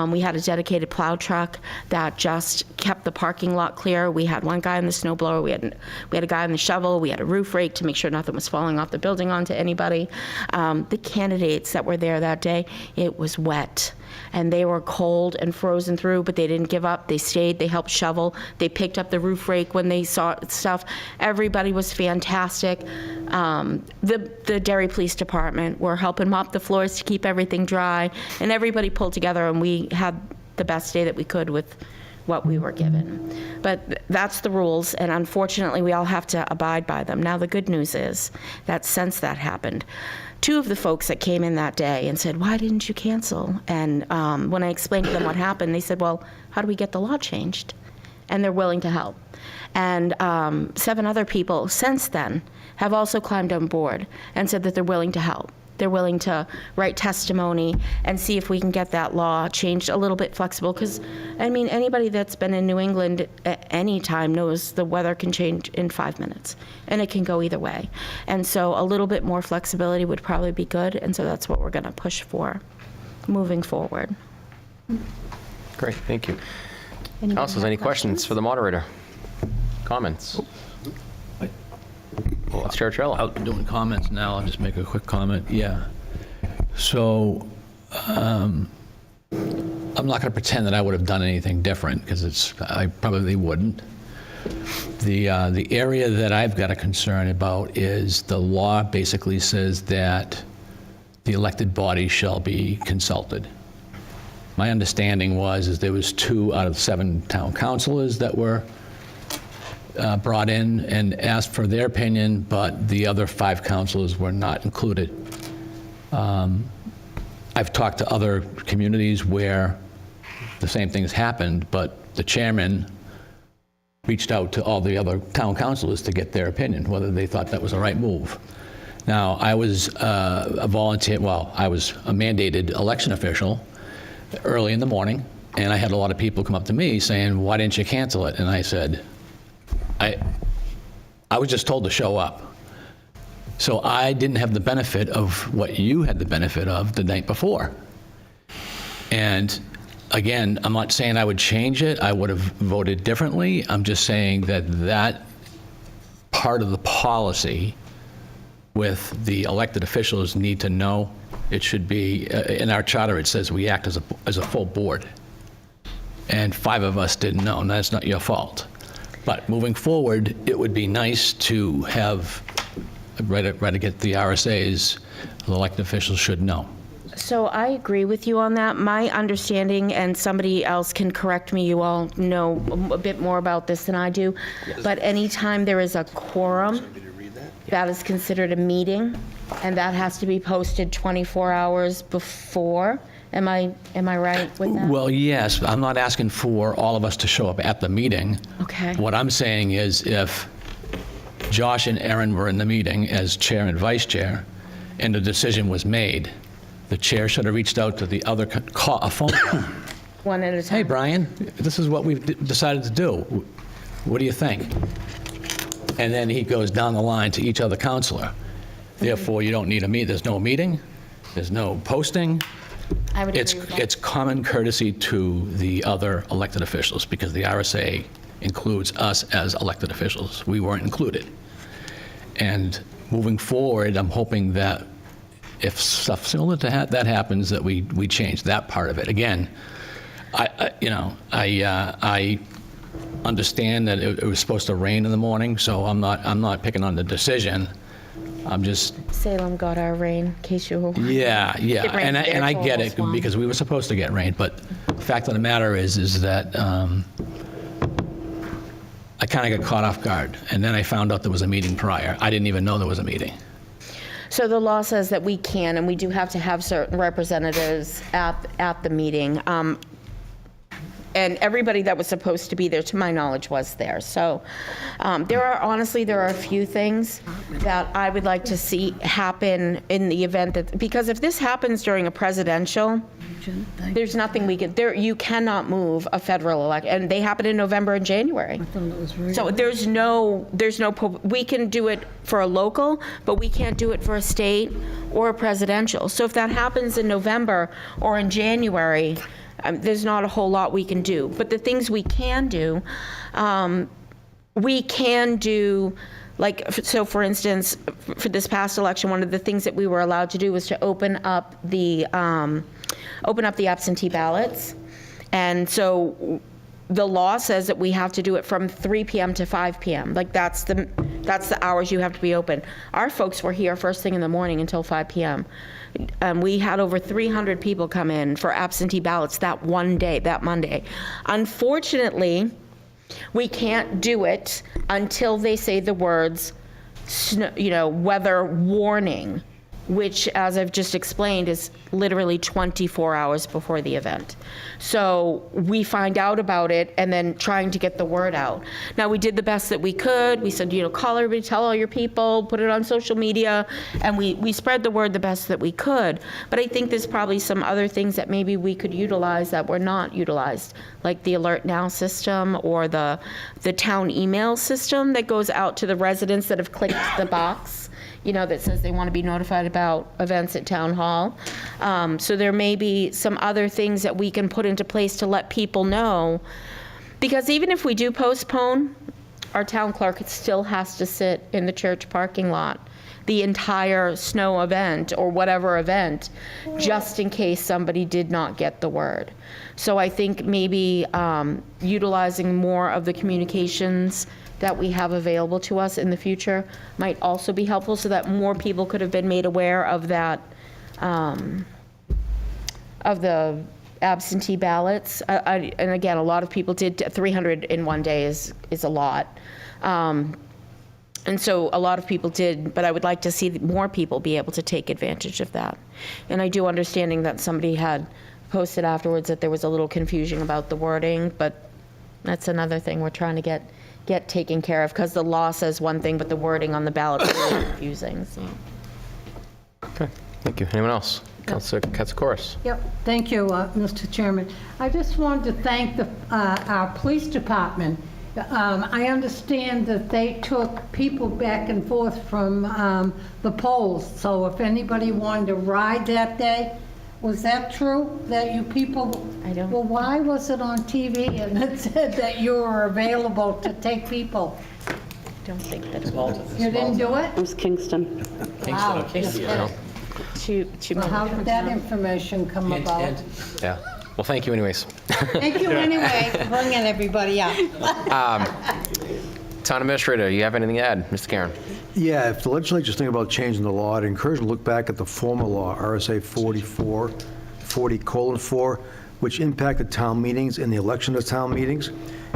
We had a dedicated plow truck that just kept the parking lot clear. We had one guy in the snow blower. We had a guy on the shovel. We had a roof rake to make sure nothing was falling off the building onto anybody. The candidates that were there that day, it was wet. And they were cold and frozen through, but they didn't give up. They stayed, they helped shovel, they picked up the roof rake when they saw stuff. Everybody was fantastic. The Derry Police Department were helping mop the floors to keep everything dry, and everybody pulled together, and we had the best day that we could with what we were given. But that's the rules, and unfortunately, we all have to abide by them. Now, the good news is that since that happened, 2 of the folks that came in that day and said, why didn't you cancel? And when I explained to them what happened, they said, well, how do we get the law changed? And they're willing to help. And 7 other people since then have also climbed on board and said that they're willing to help. They're willing to write testimony and see if we can get that law changed a little bit flexible. Because, I mean, anybody that's been in New England at any time knows the weather can change in 5 minutes, and it can go either way. And so a little bit more flexibility would probably be good, and so that's what we're going to push for moving forward. Great, thank you. Councilors, any questions for the moderator? Comments? Well, Chair Trella. Out doing comments now, I'll just make a quick comment. Yeah. So I'm not going to pretend that I would have done anything different, because I probably wouldn't. The area that I've got a concern about is the law basically says that the elected body shall be consulted. My understanding is there was 2 out of 7 town councilors that were brought in and asked for their opinion, but the other 5 councilors were not included. I've talked to other communities where the same things happened, but the chairman reached out to all the other town councilors to get their opinion, whether they thought that was the right move. Now, I was a volunteer, I was a mandated election official early in the morning, and I had a lot of people come up to me saying, why didn't you cancel it? And I said, I was just told to show up. So I didn't have the benefit of what you had the benefit of the night before. And again, I'm not saying I would change it. I would have voted differently. I'm just saying that part of the policy with the elected officials need to know. It should be, in our charter, it says we act as a full board. And 5 of us didn't know, and that's not your fault. But moving forward, it would be nice to have, right to get the RSAs, the elected officials should know. So I agree with you on that. My understanding, and somebody else can correct me, you all know a bit more about this than I do, but anytime there is a quorum, that is considered a meeting, and that has to be posted 24 hours before. Am I right with that? Well, yes. I'm not asking for all of us to show up at the meeting. Okay. What I'm saying is if Josh and Erin were in the meeting as chair and vice chair, and the decision was made, the chair should have reached out to the other, call a phone call. One at a time. Hey, Brian, this is what we've decided to do. What do you think? And then he goes down the line to each other counselor. Therefore, you don't need a meeting. There's no meeting. There's no posting. I would agree with that. It's common courtesy to the other elected officials, because the RSA includes us as elected officials. We weren't included. And moving forward, I'm hoping that if stuff similar to that happens, that we change that part of it. Again, I understand that it was supposed to rain in the morning, so I'm not picking on the decision. I'm just... Salem got our rain, in case you were wondering. Yeah, and I get it, Long. because we were supposed to get rain, but the fact of the matter is that I kind of got caught off guard, and then I found out there was a meeting prior. I didn't even know there was a meeting. So the law says that we can, and we do have to have certain representatives at the meeting. And everybody that was supposed to be there, to my knowledge, was there. So there are a few things that I would like to see happen in the event that, because if this happens during a presidential question. Thank There's nothing we can, you cannot move a federal election, and they happen in November and January. I thought it was very. So we can do it for a local, but we can't do it for a state or a presidential. So if that happens in November or in January, there's not a whole lot we can do. But the things we can do, like, so for instance, for this past election, one of the things that we were allowed to do was to open up the absentee ballots. And so the law says that we have to do it from 3 p.m. to 5 p.m. Like that's the hours you have to be open. Our folks were here first thing in the morning until 5 p.m. We had over 300 people come in for absentee ballots that one day, that Monday. Unfortunately, we can't do it until they say the words, weather warning, which, as I've just explained, is literally 24 hours before the event. So we find out about it and then trying to get the word out. Now, we did the best that we could. We said, call everybody, tell all your people, put it on social media, and we spread the word the best that we could. But I think there's probably some other things that maybe we could utilize that were not utilized, like the Alert Now system or the town email system that goes out to the residents that have clicked the box, that says they want to be notified about events at Town Hall. So there may be some other things that we can put into place to let people know. Because even if we do postpone, our town clerk still has to sit in the church parking lot the entire snow event or whatever event, just in case somebody did not get the word. So I think maybe utilizing more of the communications that we have available to us in the future might also be helpful, so that more people could have been made aware of that, of the absentee ballots. And again, a lot of people did. 300 in one day is a lot. And so a lot of people did, but I would like to see more people be able to take advantage of that. And I do understanding that somebody had posted afterwards that there was a little confusion about the wording, but that's another thing we're trying to get taken care of, because the law says one thing, but the wording on the ballot is really confusing. So. Okay, thank you. Anyone else? Councilor Katsoukaris. Yep, thank you, Mr. Chairman. I just wanted to thank our police department. I understand that they took people back and forth from the polls, so if anybody wanted to ride that day, was that true, that you people? I don't. Well, why was it on TV and it said that you were available to take people? I don't think that's You didn't do it? It was Kingston. Wow. Well, how did that information come about? Yeah. Well, thank you anyways. Thank you anyway for bringing everybody up. Town Administrator, you have anything to add? Mr. Karen? Yeah, if the legislature's thinking about changing the law, I'd encourage them to look back at the former law, RSA 40:4, which impacted town meetings and the election of town meetings.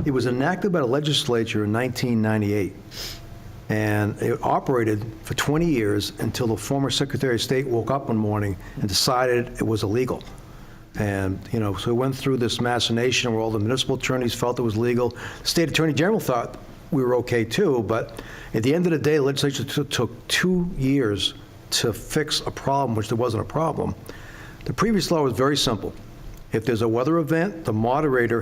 It was enacted by the legislature in 1998, and it operated for 20 years until the former Secretary of State woke up one morning and decided it was illegal. And, so we went through this machination where all the municipal attorneys felt it was legal. The State Attorney General thought we were okay too, but at the end of the day, the legislature took 2 years to fix a problem, which there wasn't a problem. The previous law was very simple. If there's a weather event, the moderator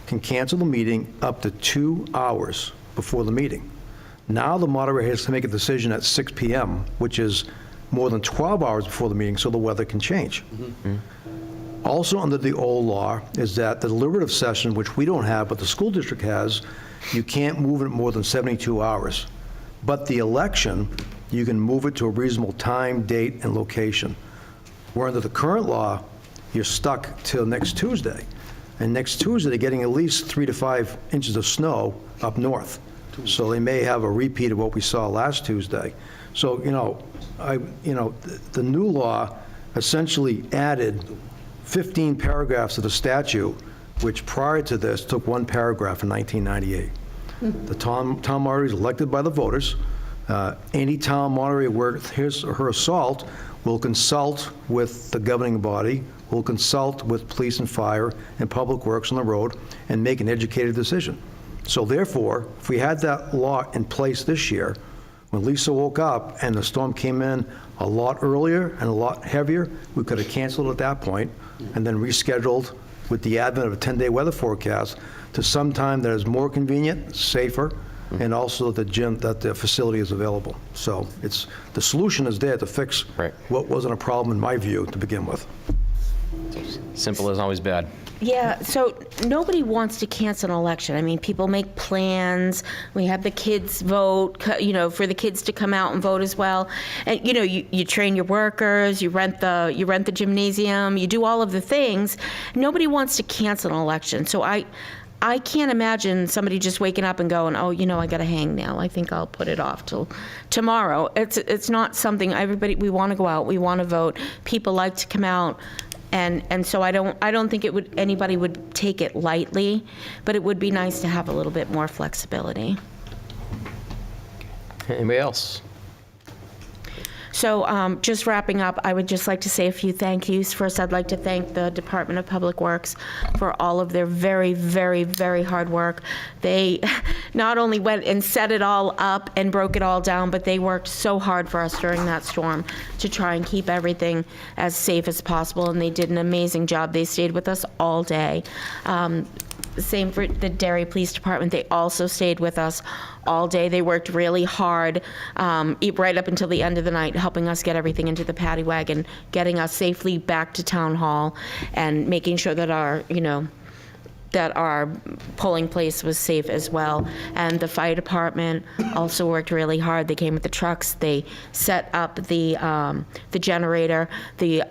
can cancel the meeting up to 2 hours before the meeting. Now the moderator has to make a decision at 6 p.m., which is more than 12 hours before the meeting, so the weather can change. Mm-hmm. Also under the old law is that the deliberative session, which we don't have, but the school district has, you can't move it more than 72 hours. But the election, you can move it to a reasonable time, date, and location. Where under the current law, you're stuck till next Tuesday. And next Tuesday, they're getting at least 3 to 5 inches of snow up north. So they may have a repeat of what we saw last Tuesday. So, the new law essentially added 15 paragraphs to the statute, which prior to this took 1 paragraph in 1998. The town moderator is elected by the voters. Any town moderator worth his or her salt will consult with the governing body, will consult with police and fire and public works on the road, and make an educated decision. So therefore, if we had that law in place this year, When Lisa woke up and the storm came in a lot earlier and a lot heavier, we could have canceled at that point and then rescheduled with the advent of a 10-day weather forecast to some time that is more convenient, safer, and also that the facility is available. So the solution is there to fix what wasn't a problem in my view to begin with. Simple is always bad. Yeah, so nobody wants to cancel an election. I mean, people make plans. We have the kids vote, for the kids to come out and vote as well. And you train your workers, you rent the gymnasium, you do all of the things. Nobody wants to cancel an election. So I can't imagine somebody just waking up and going, oh, I got to hang now. I think I'll put it off till tomorrow. It's not something we want to go out, we want to vote. People like to come out. And so I don't think anybody would take it lightly, but it would be nice to have a little bit more flexibility. Anybody else? So just wrapping up, I would just like to say a few thank yous. First, I'd like to thank the Department of Public Works for all of their very, very, very hard work. They not only went and set it all up and broke it all down, but they worked so hard for us during that storm to try and keep everything as safe as possible, and they did an amazing job. They stayed with us all day. Same for the Derry Police Department. They also stayed with us all day. They worked really hard, right up until the end of the night, helping us get everything into the paddy wagon, getting us safely back to Town Hall, and making sure that our polling place was safe as well. And the fire department also worked really hard. They came with the trucks. They set up the generator. The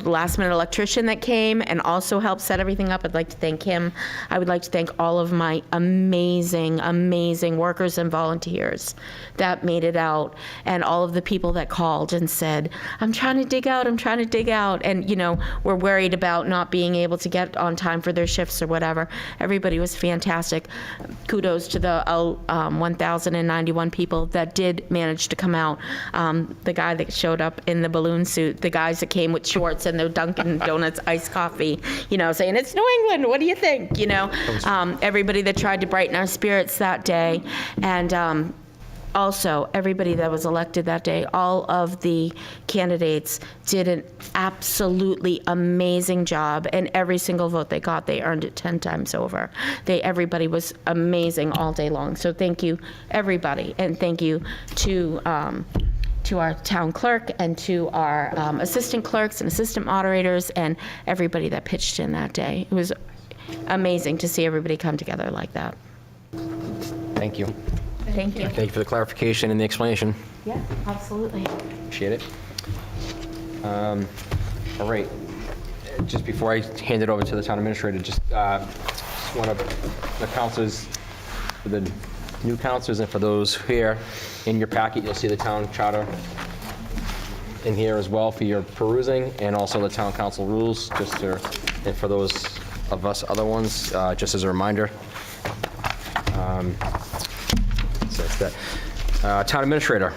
last-minute electrician that came and also helped set everything up, I'd like to thank him. I would like to thank all of my amazing, amazing workers and volunteers that made it out, and all of the people that called and said, I'm trying to dig out, and were worried about not being able to get on time for their shifts or whatever. Everybody was fantastic. Kudos to the 1,091 people that did manage to come out. The guy that showed up in the balloon suit, the guys that came with shorts and their Dunkin' Donuts iced coffee, saying, it's New England, what do you think? Everybody that tried to brighten our spirits that day. And also, everybody that was elected that day, all of the candidates did an absolutely amazing job, and every single vote they got, they earned it 10 times over. Everybody was amazing all day long. So thank you, everybody, and thank you to our town clerk and to our assistant clerks and assistant moderators and everybody that pitched in that day. It was amazing to see everybody come together like that. Thank you. Thank you. Thank you for the clarification and the explanation. Yeah, absolutely. Appreciate it. All right. Just before I hand it over to the town administrator, just want to, the councilors, for the new councilors and for those here, in your packet, you'll see the town charter in here as well for your perusing, and also the town council rules, and for those of us other ones, just as a reminder. So that's that. Town administrator.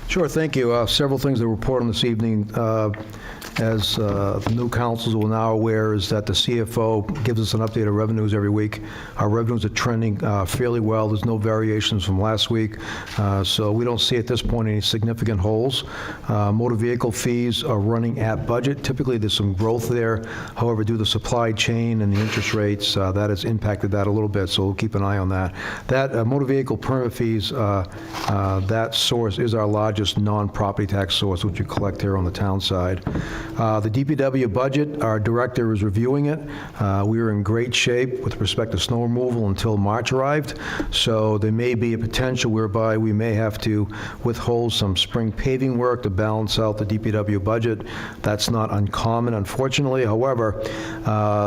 Sure, thank you. Several things to report on this evening. As the new councils will now aware, is that the CFO gives us an update of revenues every week. Our revenues are trending fairly well. There's no variations from last week, so we don't see at this point any significant holes. Motor vehicle fees are running at budget. Typically, there's some growth there. However, due to the supply chain and the interest rates, that has impacted that a little bit, so we'll keep an eye on that. That motor vehicle permit fees, that source is our largest non-property tax source, which we collect here on the town side. The DPW budget, our director is reviewing it. We were in great shape with respect to snow removal until March arrived, so there may be a potential whereby we may have to withhold some spring paving work to balance out the DPW budget. That's not uncommon, unfortunately. However,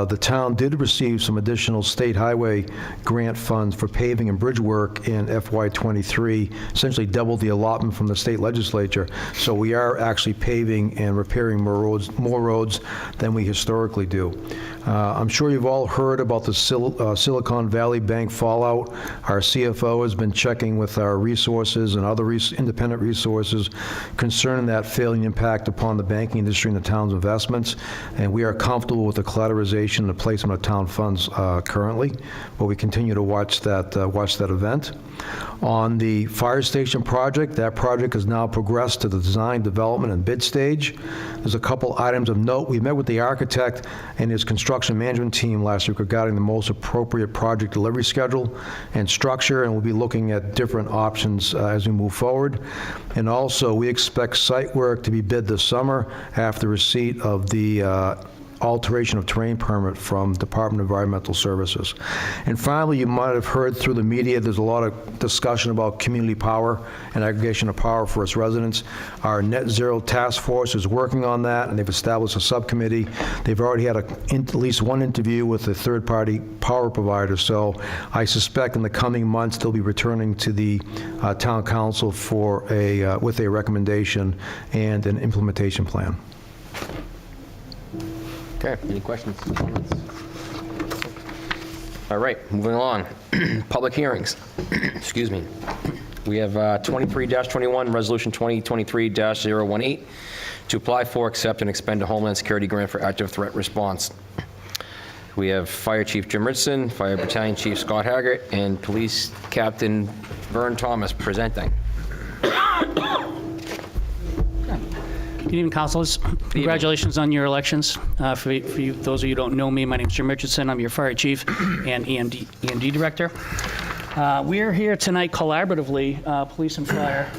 the town did receive some additional state highway grant funds for paving and bridge work in FY23, essentially doubled the allotment from the state legislature. So we are actually paving and repairing more more roads than we historically do. I'm sure you've all heard about the Silicon Valley Bank fallout. Our CFO has been checking with our resources and other independent resources concerning that failing impact upon the banking industry and the town's investments, and we are comfortable with the collateralization and the placement of town funds currently, but we continue to watch that event. On the fire station project, that project has now progressed to the design, development, and bid stage. There's a couple items of note. We met with the architect and his construction management team last week regarding the most appropriate project delivery schedule and structure, and we'll be looking at different options as we move forward. And also, we expect site work to be bid this summer after receipt of the alteration of terrain permit from Department of Environmental Services. And finally, you might have heard through the media, there's a lot of discussion about community power and aggregation of power for its residents. Our Net Zero Task Force is working on that, and they've established a subcommittee. They've already had at least one interview with a third-party power provider, so I suspect in the coming months they'll be returning to the town council for with a recommendation and an implementation plan. Okay, any questions, comments? All right, moving along. Public hearings. Excuse me. We have 23-21, Resolution 2023-018, to apply for, accept, and expend a Homeland Security grant for active threat response. We have Fire Chief Jim Richardson, Fire Battalion Chief Scott Haggart, and Police Captain Vern Thomas presenting. Good evening, councilors. Congratulations on your elections. For you, those of you who don't know me, my name is Jim Richardson. I'm your fire chief and EMD director. We're here tonight collaboratively, police and fire,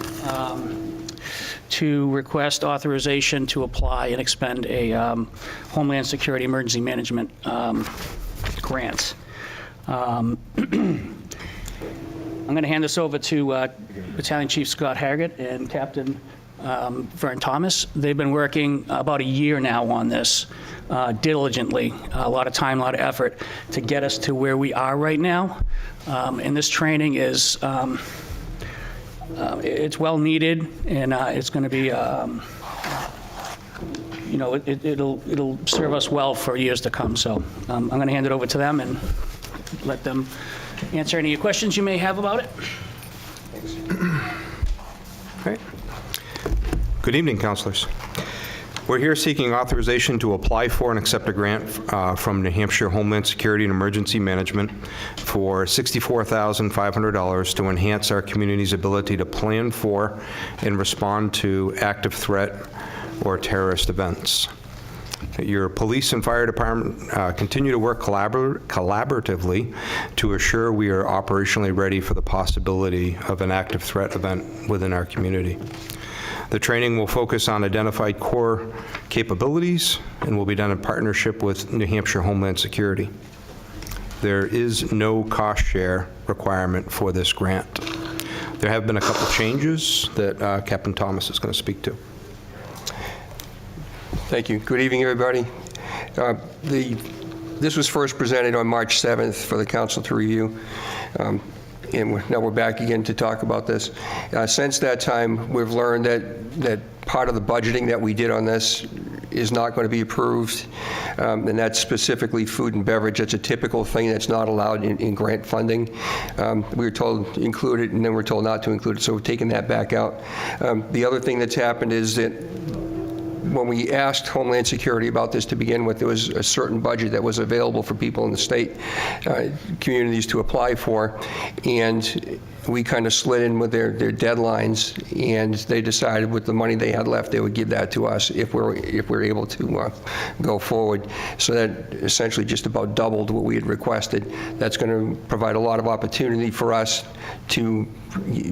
to request authorization to apply and expend a Homeland Security Emergency Management grant. I'm going to hand this over to Battalion Chief Scott Haggart and Captain Vern Thomas. They've been working about a year now on this diligently, a lot of time, a lot of effort to get us to where we are right now. And this training is, it's well needed, and it's going to be, you know, it'll serve us well for years to come. So I'm going to hand it over to them and let them answer any questions you may have about it. Great. Good evening, councilors. We're here seeking authorization to apply for and accept a grant from New Hampshire Homeland Security and Emergency Management for $64,500 to enhance our community's ability to plan for and respond to active threat or terrorist events. Your police and fire department continue to work collaboratively to assure we are operationally ready for the possibility of an active threat event within our community. The training will focus on identified core capabilities and will be done in partnership with New Hampshire Homeland Security. There is no cost share requirement for this grant. There have been a couple changes that Captain Thomas is going to speak to. Thank you. Good evening, everybody. This was first presented on March 7th for the council to review. And now we're back again to talk about this. Since that time, we've learned that part of the budgeting that we did on this is not going to be approved, and that's specifically food and beverage. That's a typical thing that's not allowed in grant funding. We were told to include it, and then we're told not to include it, so we're taking that back out. The other thing that's happened is that when we asked Homeland Security about this to begin with, there was a certain budget that was available for people in the state communities to apply for, and we kind of slid in with their deadlines, and they decided with the money they had left, they would give that to us if we're able to go forward. So that essentially just about doubled what we had requested. That's going to provide a lot of opportunity for us to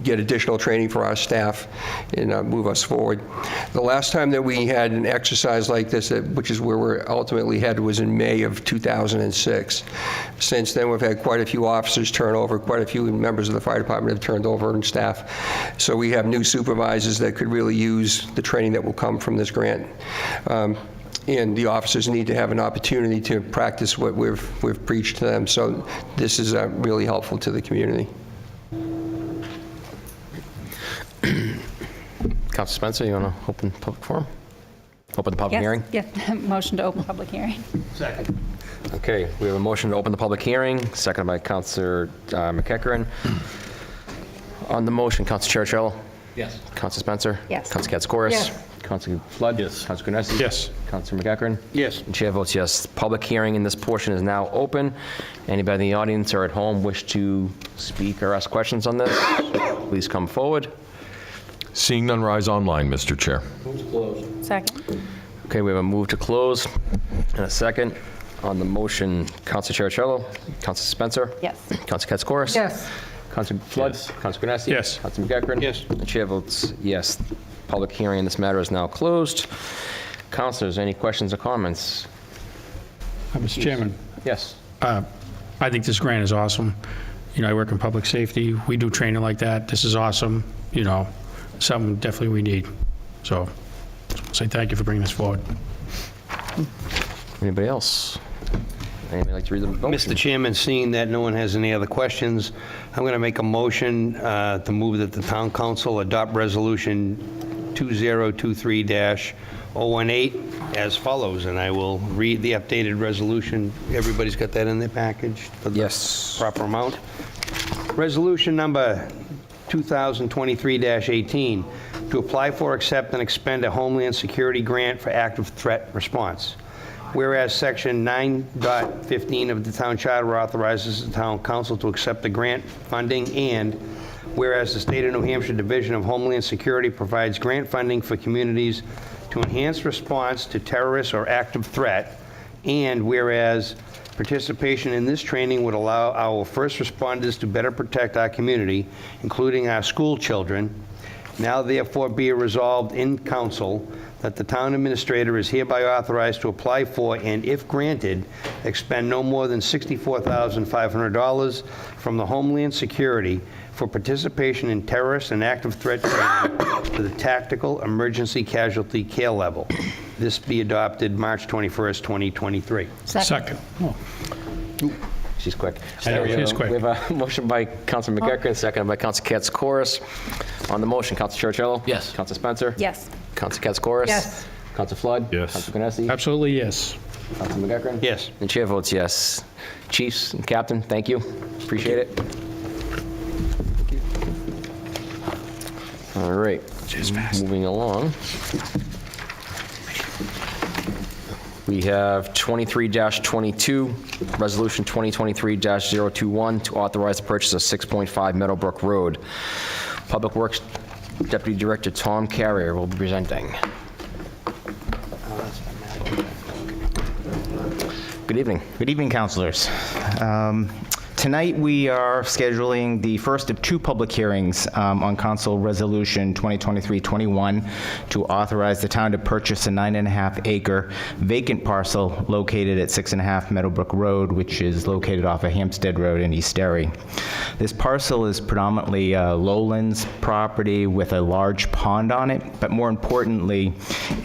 get additional training for our staff and move us forward. The last time that we had an exercise like this, which is where we're ultimately headed, was in May of 2006. Since then, we've had quite a few officers turn over, quite a few members of the fire department have turned over, and staff. So we have new supervisors that could really use the training that will come from this grant. And the officers need to have an opportunity to practice what we've preached to them. So this is really helpful to the community. Council Spencer, you want to open public forum? Open the public hearing? Yes, motion to open public hearing. Second. Okay, we have a motion to open the public hearing, seconded by Councilor McEachran. On the motion, Councilor Cherichello? Yes. Councilor Spencer? Yes. Councilor Katsouris? Yes. Councilor Flood? Yes. Councilor Canesi? Yes. Councilor McEachran? Yes. The chair votes yes. Public hearing in this portion is now open. Anybody in the audience or at home wish to speak or ask questions on this, please come forward. Seeing none, rise online, Mr. Chair. Second. Okay, we have a move to close and a second. On the motion, Councilor Cherichello? Councilor Spencer? Yes. Councilor Katsouris? Yes. Councilor Flood? Councilor Canesi? Yes. Councilor McEachran? Yes. The chair votes yes. Public hearing in this matter is now closed. Councilors, any questions or comments? Mr. Chairman, Yes. I think this grant is awesome. You know, I work in public safety. We do training like that. This is awesome. You know, something definitely we need. So, say thank you for bringing this forward. Anybody else? Anybody like to read the motion? Mr. Chairman, seeing that no one has any other questions, I'm going to make a motion to move that the town council adopt resolution 2023-018 as follows, and I will read the updated resolution. Everybody's got that in their package for the proper amount. Resolution number 2023-18, to apply for, accept, and expend a Homeland Security grant for active threat response. Whereas Section 9.15 of the Town Charter authorizes the Town Council to accept the grant funding, and whereas the State of New Hampshire Division of Homeland Security provides grant funding for communities to enhance response to terrorist or active threat, and whereas participation in this training would allow our first responders to better protect our community, including our school children, now therefore be resolved in council that the town administrator is hereby authorized to apply for, and if granted, expend no more than $64,500 from the Homeland Security for participation in terrorist and active threat training to the tactical emergency casualty care level. This be adopted March 21st, 2023. Second. Oh. She's quick. I know, she's quick. We have a motion by Councilor McEachran, seconded by Councilor Katsouris. On the motion, Councilor Cherichello? Yes. Councilor Spencer? Yes. Councilor Katsouris? Yes. Councilor Flood? Yes. Councilor Canesi? Absolutely, yes. Councilor McEachran? Yes. The chair votes yes. Chiefs and Captain, thank you. Appreciate it. All right. Moving along. We have 23-22, Resolution 2023-021, to authorize the purchase of 6.5 Meadowbrook Road. Public Works Deputy Director Tom Carrier will be presenting. Good evening. Good evening, councilors. Tonight, we are scheduling the first of two public hearings on Council Resolution 2023-21 to authorize the town to purchase a 9.5-acre vacant parcel located at 6.5 Meadowbrook Road, which is located off of Hampstead Road in East Derry. This parcel is predominantly lowlands property with a large pond on it, but more importantly,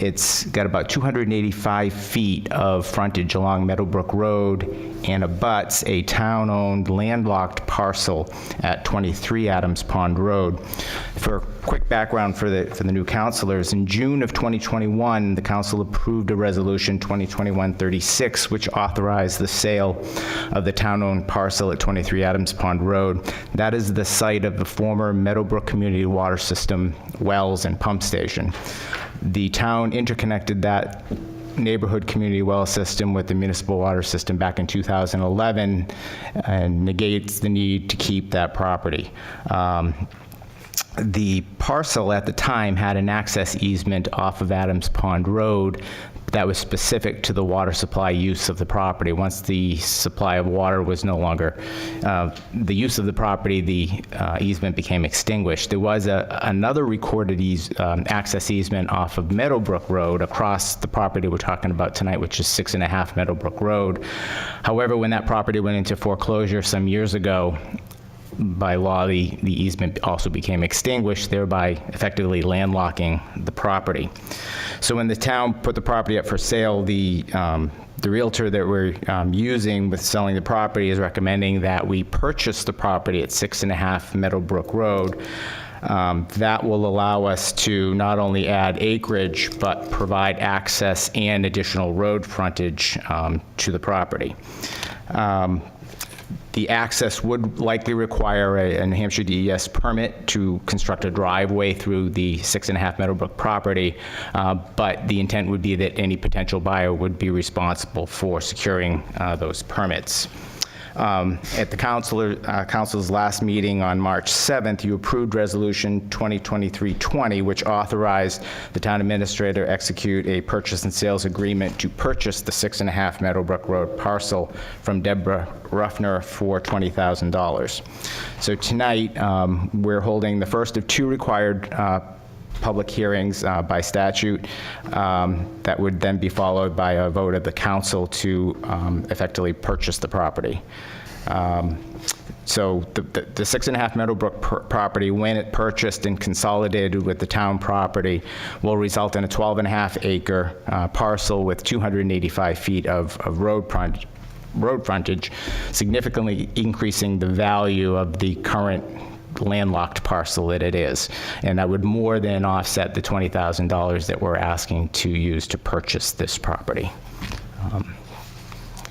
it's got about 285 feet of frontage along Meadowbrook Road and abuts a town-owned landlocked parcel at 23 Adams Pond Road. For quick background for the new councilors, in June of 2021, the council approved a resolution 2021-36, which authorized the sale of the town-owned parcel at 23 Adams Pond Road. That is the site of the former Meadowbrook Community Water System wells and pump station. The town interconnected that neighborhood community well system with the municipal water system back in 2011 and negates the need to keep that property. The parcel at the time had an access easement off of Adams Pond Road that was specific to the water supply use of the property. Once the supply of water was no longer the use of the property, the easement became extinguished. There was another recorded access easement off of Meadowbrook Road across the property we're talking about tonight, which is 6.5 Meadowbrook Road. However, when that property went into foreclosure some years ago, by law, the easement also became extinguished, thereby effectively landlocking the property. So when the town put the property up for sale, the realtor that we're using with selling the property is recommending that we purchase the property at 6.5 Meadowbrook Road. That will allow us to not only add acreage, but provide access and additional road frontage to the property. The access would likely require a New Hampshire DES permit to construct a driveway through the 6.5 Meadowbrook property, but the intent would be that any potential buyer would be responsible for securing those permits. At the council's last meeting on March 7th, you approved Resolution 2023-20, which authorized the town administrator execute a purchase and sales agreement to purchase the 6.5 Meadowbrook Road parcel from Deborah Ruffner for $20,000. So tonight, we're holding the first of two required public hearings by statute that would then be followed by a vote of the council to effectively purchase the property. So the 6.5 Meadowbrook property, when it purchased and consolidated with the town property, will result in a 12.5 acre parcel with 285 feet of road frontage, significantly increasing the value of the current landlocked parcel that it is. And that would more than offset the $20,000 that we're asking to use to purchase this property.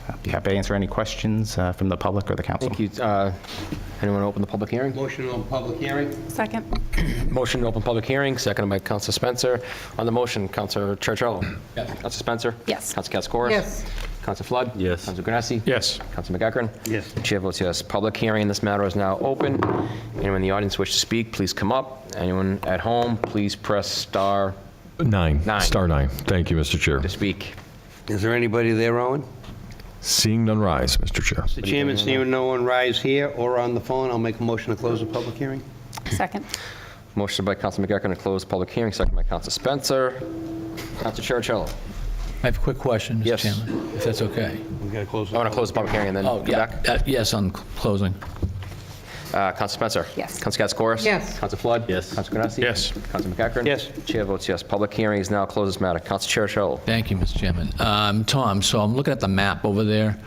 I'd be happy to answer any questions from the public or the council. Thank you. Anyone open the public hearing? Motion to open public hearing. Second. Motion to open public hearing, seconded by Councilor Spencer. On the motion, Councilor Churchill. Yes. Councilor Spencer. Yes. Councilor Katsoukaris. Yes. Councilor Flood. Yes. Councilor Ganassi. Yes. Councilor McEachern. Yes. The chair votes yes. Public hearing in this matter is now open. Anyone in the audience wish to speak, please come up. Anyone at home, please press star 9. Nine. Star 9. Thank you, Mr. Chair. to speak. Is there anybody there, Owen? Seeing none rise, Mr. Chair. Mr. Chairman, seeing no one rise here or on the phone, I'll make a motion to close the public hearing. Second. Motion by Councilor McEachern to close public hearing, second by Councilor Spencer. Councilor Churchill. I have a quick question, Mr. Yes. Chairman, if that's okay. We got to close. I want to close the public hearing and then Oh, come yeah. back. Yes, on closing. Councilor Spencer. Yes. Councilor Katsoukaris. Yes. Councilor Flood. Yes. Councilor Ganassi. Yes. Councilor McEachern. Yes. Chair votes yes. Public hearing is now closed. This matter. Councilor Churchill. Thank you, Mr. Chairman. Tom, so I'm looking at the map over there.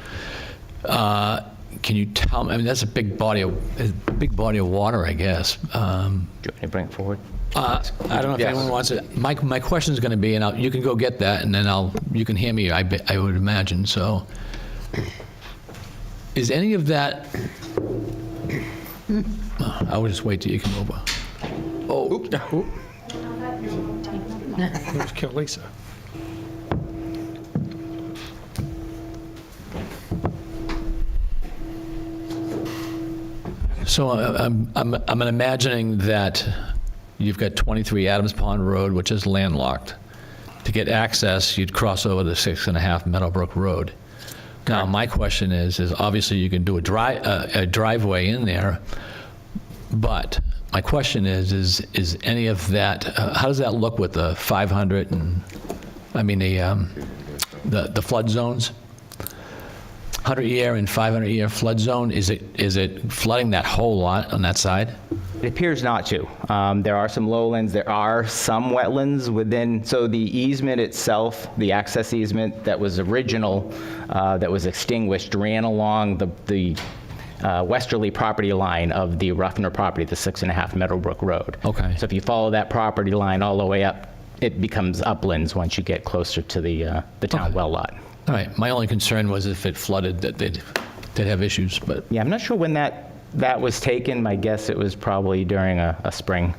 Can you tell me, I mean, that's a big body of water, I guess. Do you want me to bring it forward? I don't know if Yes. anyone wants it. My question is going to be, and you can go get that, and then you can hear me, I would imagine, so. Is any of that, I will just wait till you come over. Oh. Let's kill Lisa. So I'm imagining that you've got 23 Adams Pond Road, which is landlocked. To get access, you'd cross over the 6.5 Meadowbrook Road. Now, my question is obviously you can do a driveway in there, but my question is any of that, how does that look with the 500 and, I mean, the flood zones? 100-year and 500-year flood zone, is it flooding that whole lot on that side? It appears not to. There are some lowlands, there are some wetlands within, so the easement itself, the access easement that was original, that was extinguished, ran along the westerly property line of the Ruffner property, the 6.5 Meadowbrook Road. Okay. So if you follow that property line all the way up, it becomes uplands once you get closer to the town well lot. All right, my only concern was if it flooded, that they'd have issues, but. Yeah, I'm not sure when that was taken. My guess it was probably during a spring.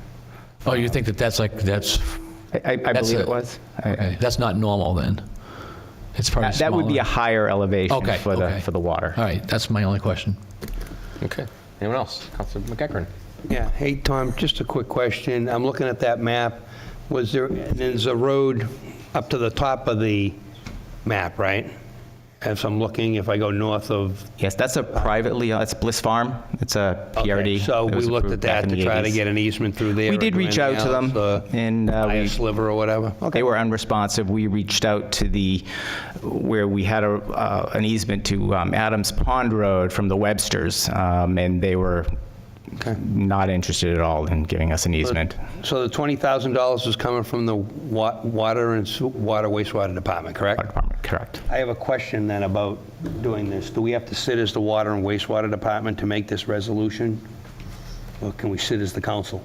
Oh, you think that's I believe it was. Okay, that's not normal then? It's probably That would be a smaller. higher elevation Okay, for the water. All right, that's my only question. Okay. Anyone else? Councilor McEachern. Yeah. Hey, Tom, just a quick question. I'm looking at that map. There's a road up to the top of the map, right? As I'm looking, if I go north of... Yes, that's a privately, that's Bliss Farm. It's a PRD. Okay, so that we was looked approved at that back in to the try to 80s. get an easement through there? We did or reach out to them, and buy a sliver or whatever? Okay. they were unresponsive. We reached out to where we had an easement to Adams Pond Road from the Websters, and they were not interested at all in giving us an easement. So the $20,000 is coming from the water and wastewater department, correct? Water department, correct. I have a question then about doing this. Do we have to sit as the water and wastewater department to make this resolution? or can we sit as the council?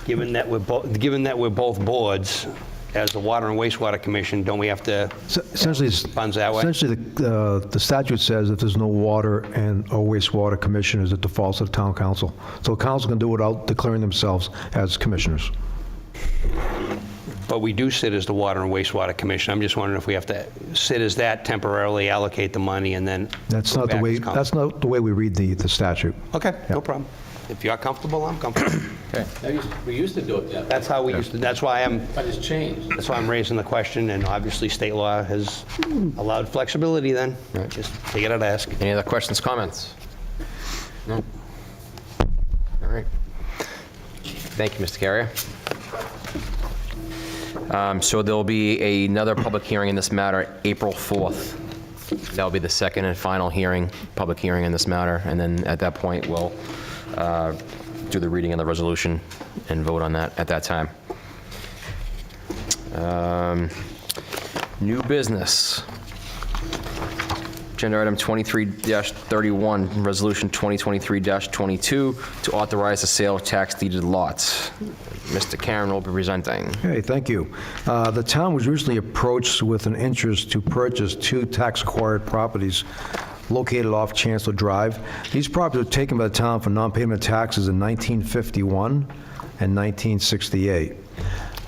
Given that we're both boards, as the Water and Wastewater Commission, don't we have to Essentially, funds that way? essentially, the statute says if there's no water and or wastewater commissioners, it defaults to the town council. So the council can do it without declaring themselves as commissioners. But we do sit as the Water and Wastewater Commission. I'm just wondering if we have to sit as that temporarily, allocate the money, and then That's go not the back way. as council. That's not the way we read the statute. Okay, no problem. If you're comfortable, I'm comfortable. We used to do it that way. That's how we used to, that's why But it's changed. That's why I'm raising the question, and obviously state law has allowed flexibility then. Just take it at ask. Any other questions, comments? No? All right. Thank you, Mr. Carrier. So there'll be another public hearing in this matter, April 4th. That'll be the second and final public hearing in this matter, and then at that point, we'll do the reading of the resolution and vote on that at that time. New business. Agenda item 23-31, resolution 2023-22, to authorize the sale of tax deeded lots. Mr. Karen will be presenting. Okay, thank you. The town was recently approached with an interest to purchase 2 tax-acquired properties located off Chancellor Drive. These properties were taken by the town for non-payment of taxes in 1951 and 1968.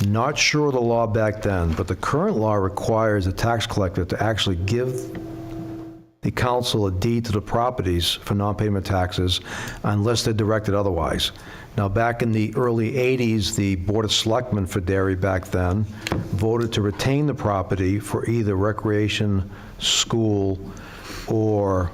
Not sure of the law back then, but the current law requires the tax collector to actually give the council a deed to the properties for non-payment taxes unless they're directed otherwise. Now, back in the early 80s, the Board of Selectmen for Derry back then voted to retain the property for either recreation, school, or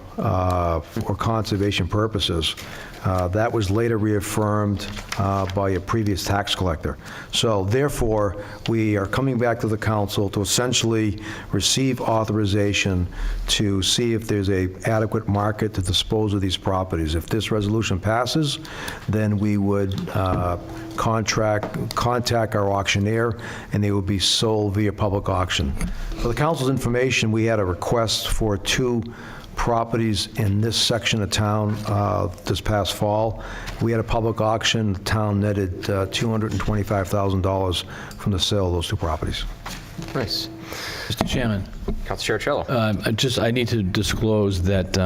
conservation purposes. That was later reaffirmed by a previous tax collector. So therefore, we are coming back to the council to essentially receive authorization to see if there's a adequate market to dispose of these properties. If this resolution passes, then we would contact our auctioneer, and they will be sold via public auction. For the council's information, we had a request for 2 properties in this section of town this past fall. We had a public auction. The town netted $225,000 from the sale of those 2 properties. Nice. Mr. Chairman. Councilor Ciarcello. I need to disclose that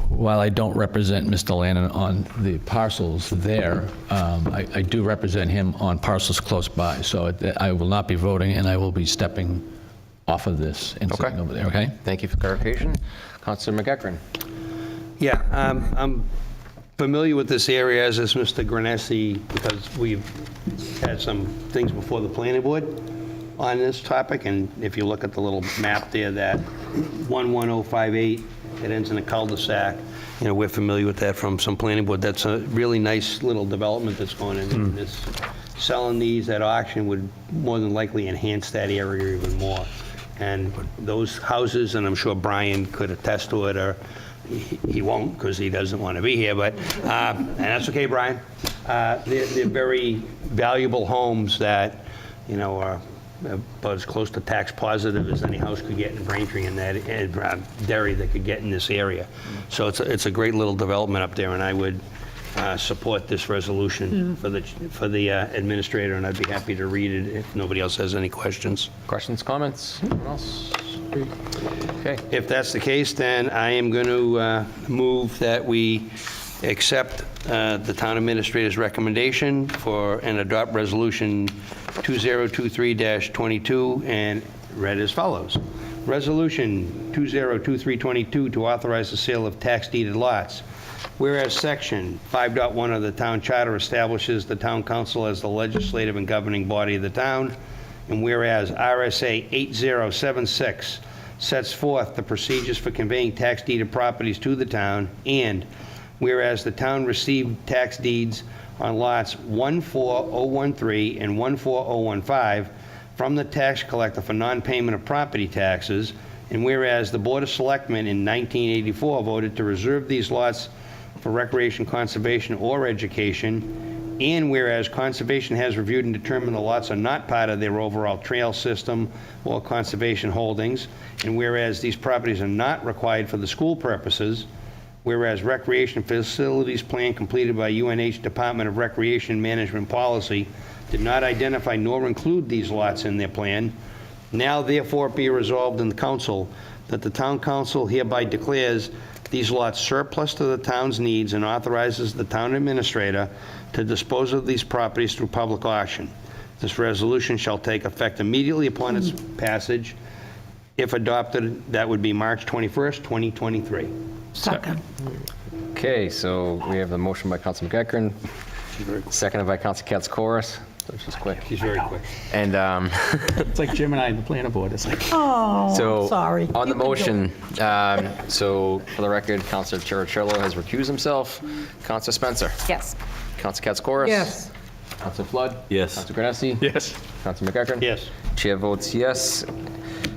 while I don't represent Mr. Lannon on the parcels there, I do represent him on parcels close by. So I will not be voting, and I will be stepping off of this and sitting over there, okay? Thank you for clarification. Councilor McEachran. Yeah, I'm familiar with this area, as is Mr. Granessi, because we've had some things before the planning board on this topic, and if you look at the little map there, that 11058, it ends in a cul-de-sac. You know, we're familiar with that from some planning board. That's a really nice little development that's going in. This, selling these at auction would more than likely enhance that area even more. And those houses, and I'm sure Brian could attest to it, or he won't because he doesn't want to be here, but, and that's okay, Brian. They're very valuable homes that, you know, are about as close to tax positive as any house could get in Braintree and that Derry that could get in this area. So it's a great little development up there, and I would support this resolution for the administrator, and I'd be happy to read it if nobody else has any questions. Questions, comments? Anyone else? Okay. If that's the case, then I am going to move that we accept the town administrator's recommendation and adopt resolution 2023-22 and read as follows. Resolution 2023-22 to authorize the sale of tax deeded lots. Whereas Section 5.1 of the Town Charter establishes the Town Council as the legislative and governing body of the town, and whereas RSA 8076 sets forth the procedures for conveying tax deeded properties to the town, and whereas the town received tax deeds on lots 14013 and 14015 from the tax collector for non-payment of property taxes, and whereas the Board of Selectmen in 1984 voted to reserve these lots for recreation, conservation, or education, and whereas conservation has reviewed and determined the lots are not part of their overall trail system or conservation holdings, and whereas these properties are not required for the school purposes, Whereas recreation facilities plan completed by UNH Department of Recreation Management Policy did not identify nor include these lots in their plan, now therefore be resolved in the council that the town council hereby declares these lots surplus to the town's needs and authorizes the town administrator to dispose of these properties through public auction. This resolution shall take effect immediately upon its passage. If adopted, that would be March 21st, 2023. Second. Okay, so we have the motion by Council McEachran, seconded by Council Katsoukaris. She's quick. She's very quick. And It's like Jim and I in the planning board. It's like, Oh, so sorry. on the You can do motion, so for the record, Councilor Cherichello has recused himself. Councilor Spencer. Yes. Council Katsoukaris. Yes. Councilor Flood. Yes. Councilor Granesi. yes. Councilor McEachran. Yes. Chair votes yes.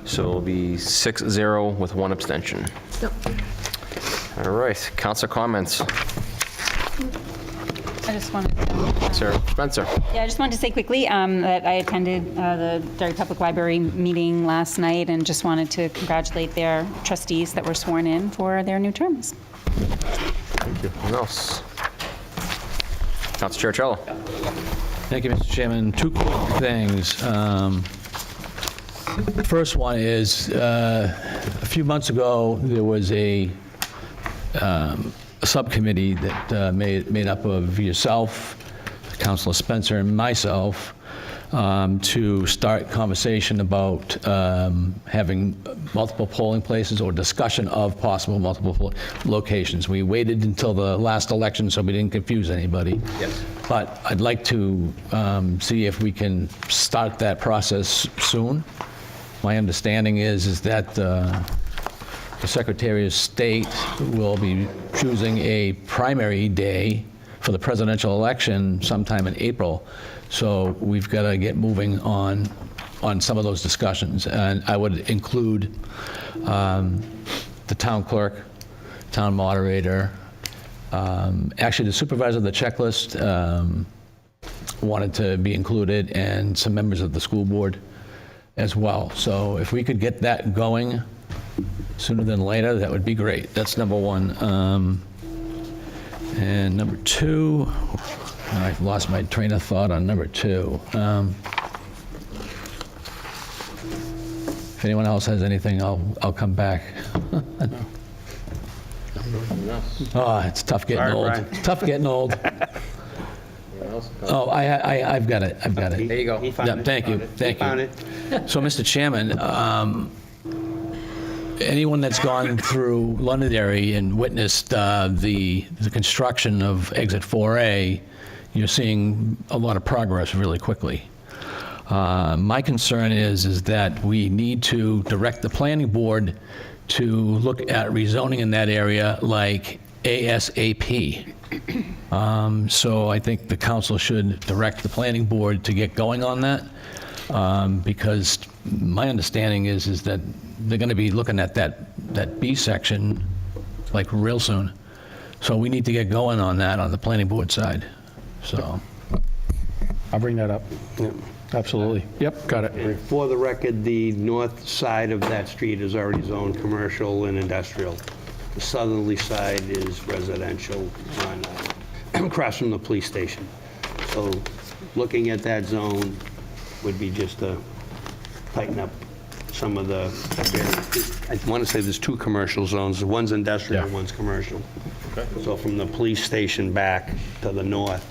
So it'll be 6-0 with one abstention. All right, council comments. I just wanted to... Sir Spencer. Yeah, I just wanted to say quickly that I attended the Derry Public Library meeting last night and just wanted to congratulate their trustees that were sworn in for their new terms. Thank you. Anyone else? Council Cherichello. Thank you, Mr. Chairman. Two quick things. The first one is, a few months ago, there was a subcommittee that made up of yourself, Councilor Spencer, and myself to start conversation about having multiple polling places or discussion of possible multiple locations. We waited until the last election so we didn't confuse anybody. Yes. But I'd like to see if we can start that process soon. My understanding is that the Secretary of State will be choosing a primary day for the presidential election sometime in April. So we've got to get moving on some of those discussions. And I would include the town clerk, town moderator, actually the supervisor of the checklist wanted to be included, and some members of the school board as well. So if we could get that going sooner than later, that would be great. That's number one. And number two, I've lost my train of thought on number two. If anyone else has anything, I'll come back. Oh, it's tough getting Sorry, old. Brian. It's tough getting old. Oh, I've got it. I've got it. There you go. He found Yeah, it. thank you. Thank you. Found it. So, Mr. Chairman, anyone that's gone through Londonderry and witnessed the construction of Exit 4A, you're seeing a lot of progress really quickly. My concern is that we need to direct the planning board to look at rezoning in that area like ASAP. So I think the council should direct the planning board to get going on that, because my understanding is that they're going to be looking at that B section like real soon. So we need to get going on that on the planning board side. So I'll bring that up. Absolutely. Yep, got it. And for the record, the north side of that street is already zoned commercial and industrial. The southerly side is residential across from the police station. So looking at that zone would be just to tighten up some of the, I want to say there's two commercial zones. One's industrial, one's commercial. So from the police station back to the north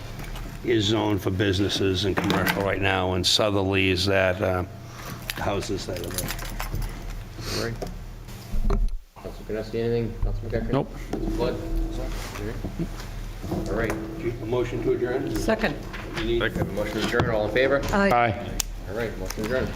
is zoned for businesses and commercial right now, and southerly is that houses that are there. All right. Councilor Granesi, anything? Councilor McEachran? Nope. Councilor Flood? All right. A motion to adjourn? Second. We have a motion to adjourn. All in favor? Aye. Aye. All right, motion adjourned.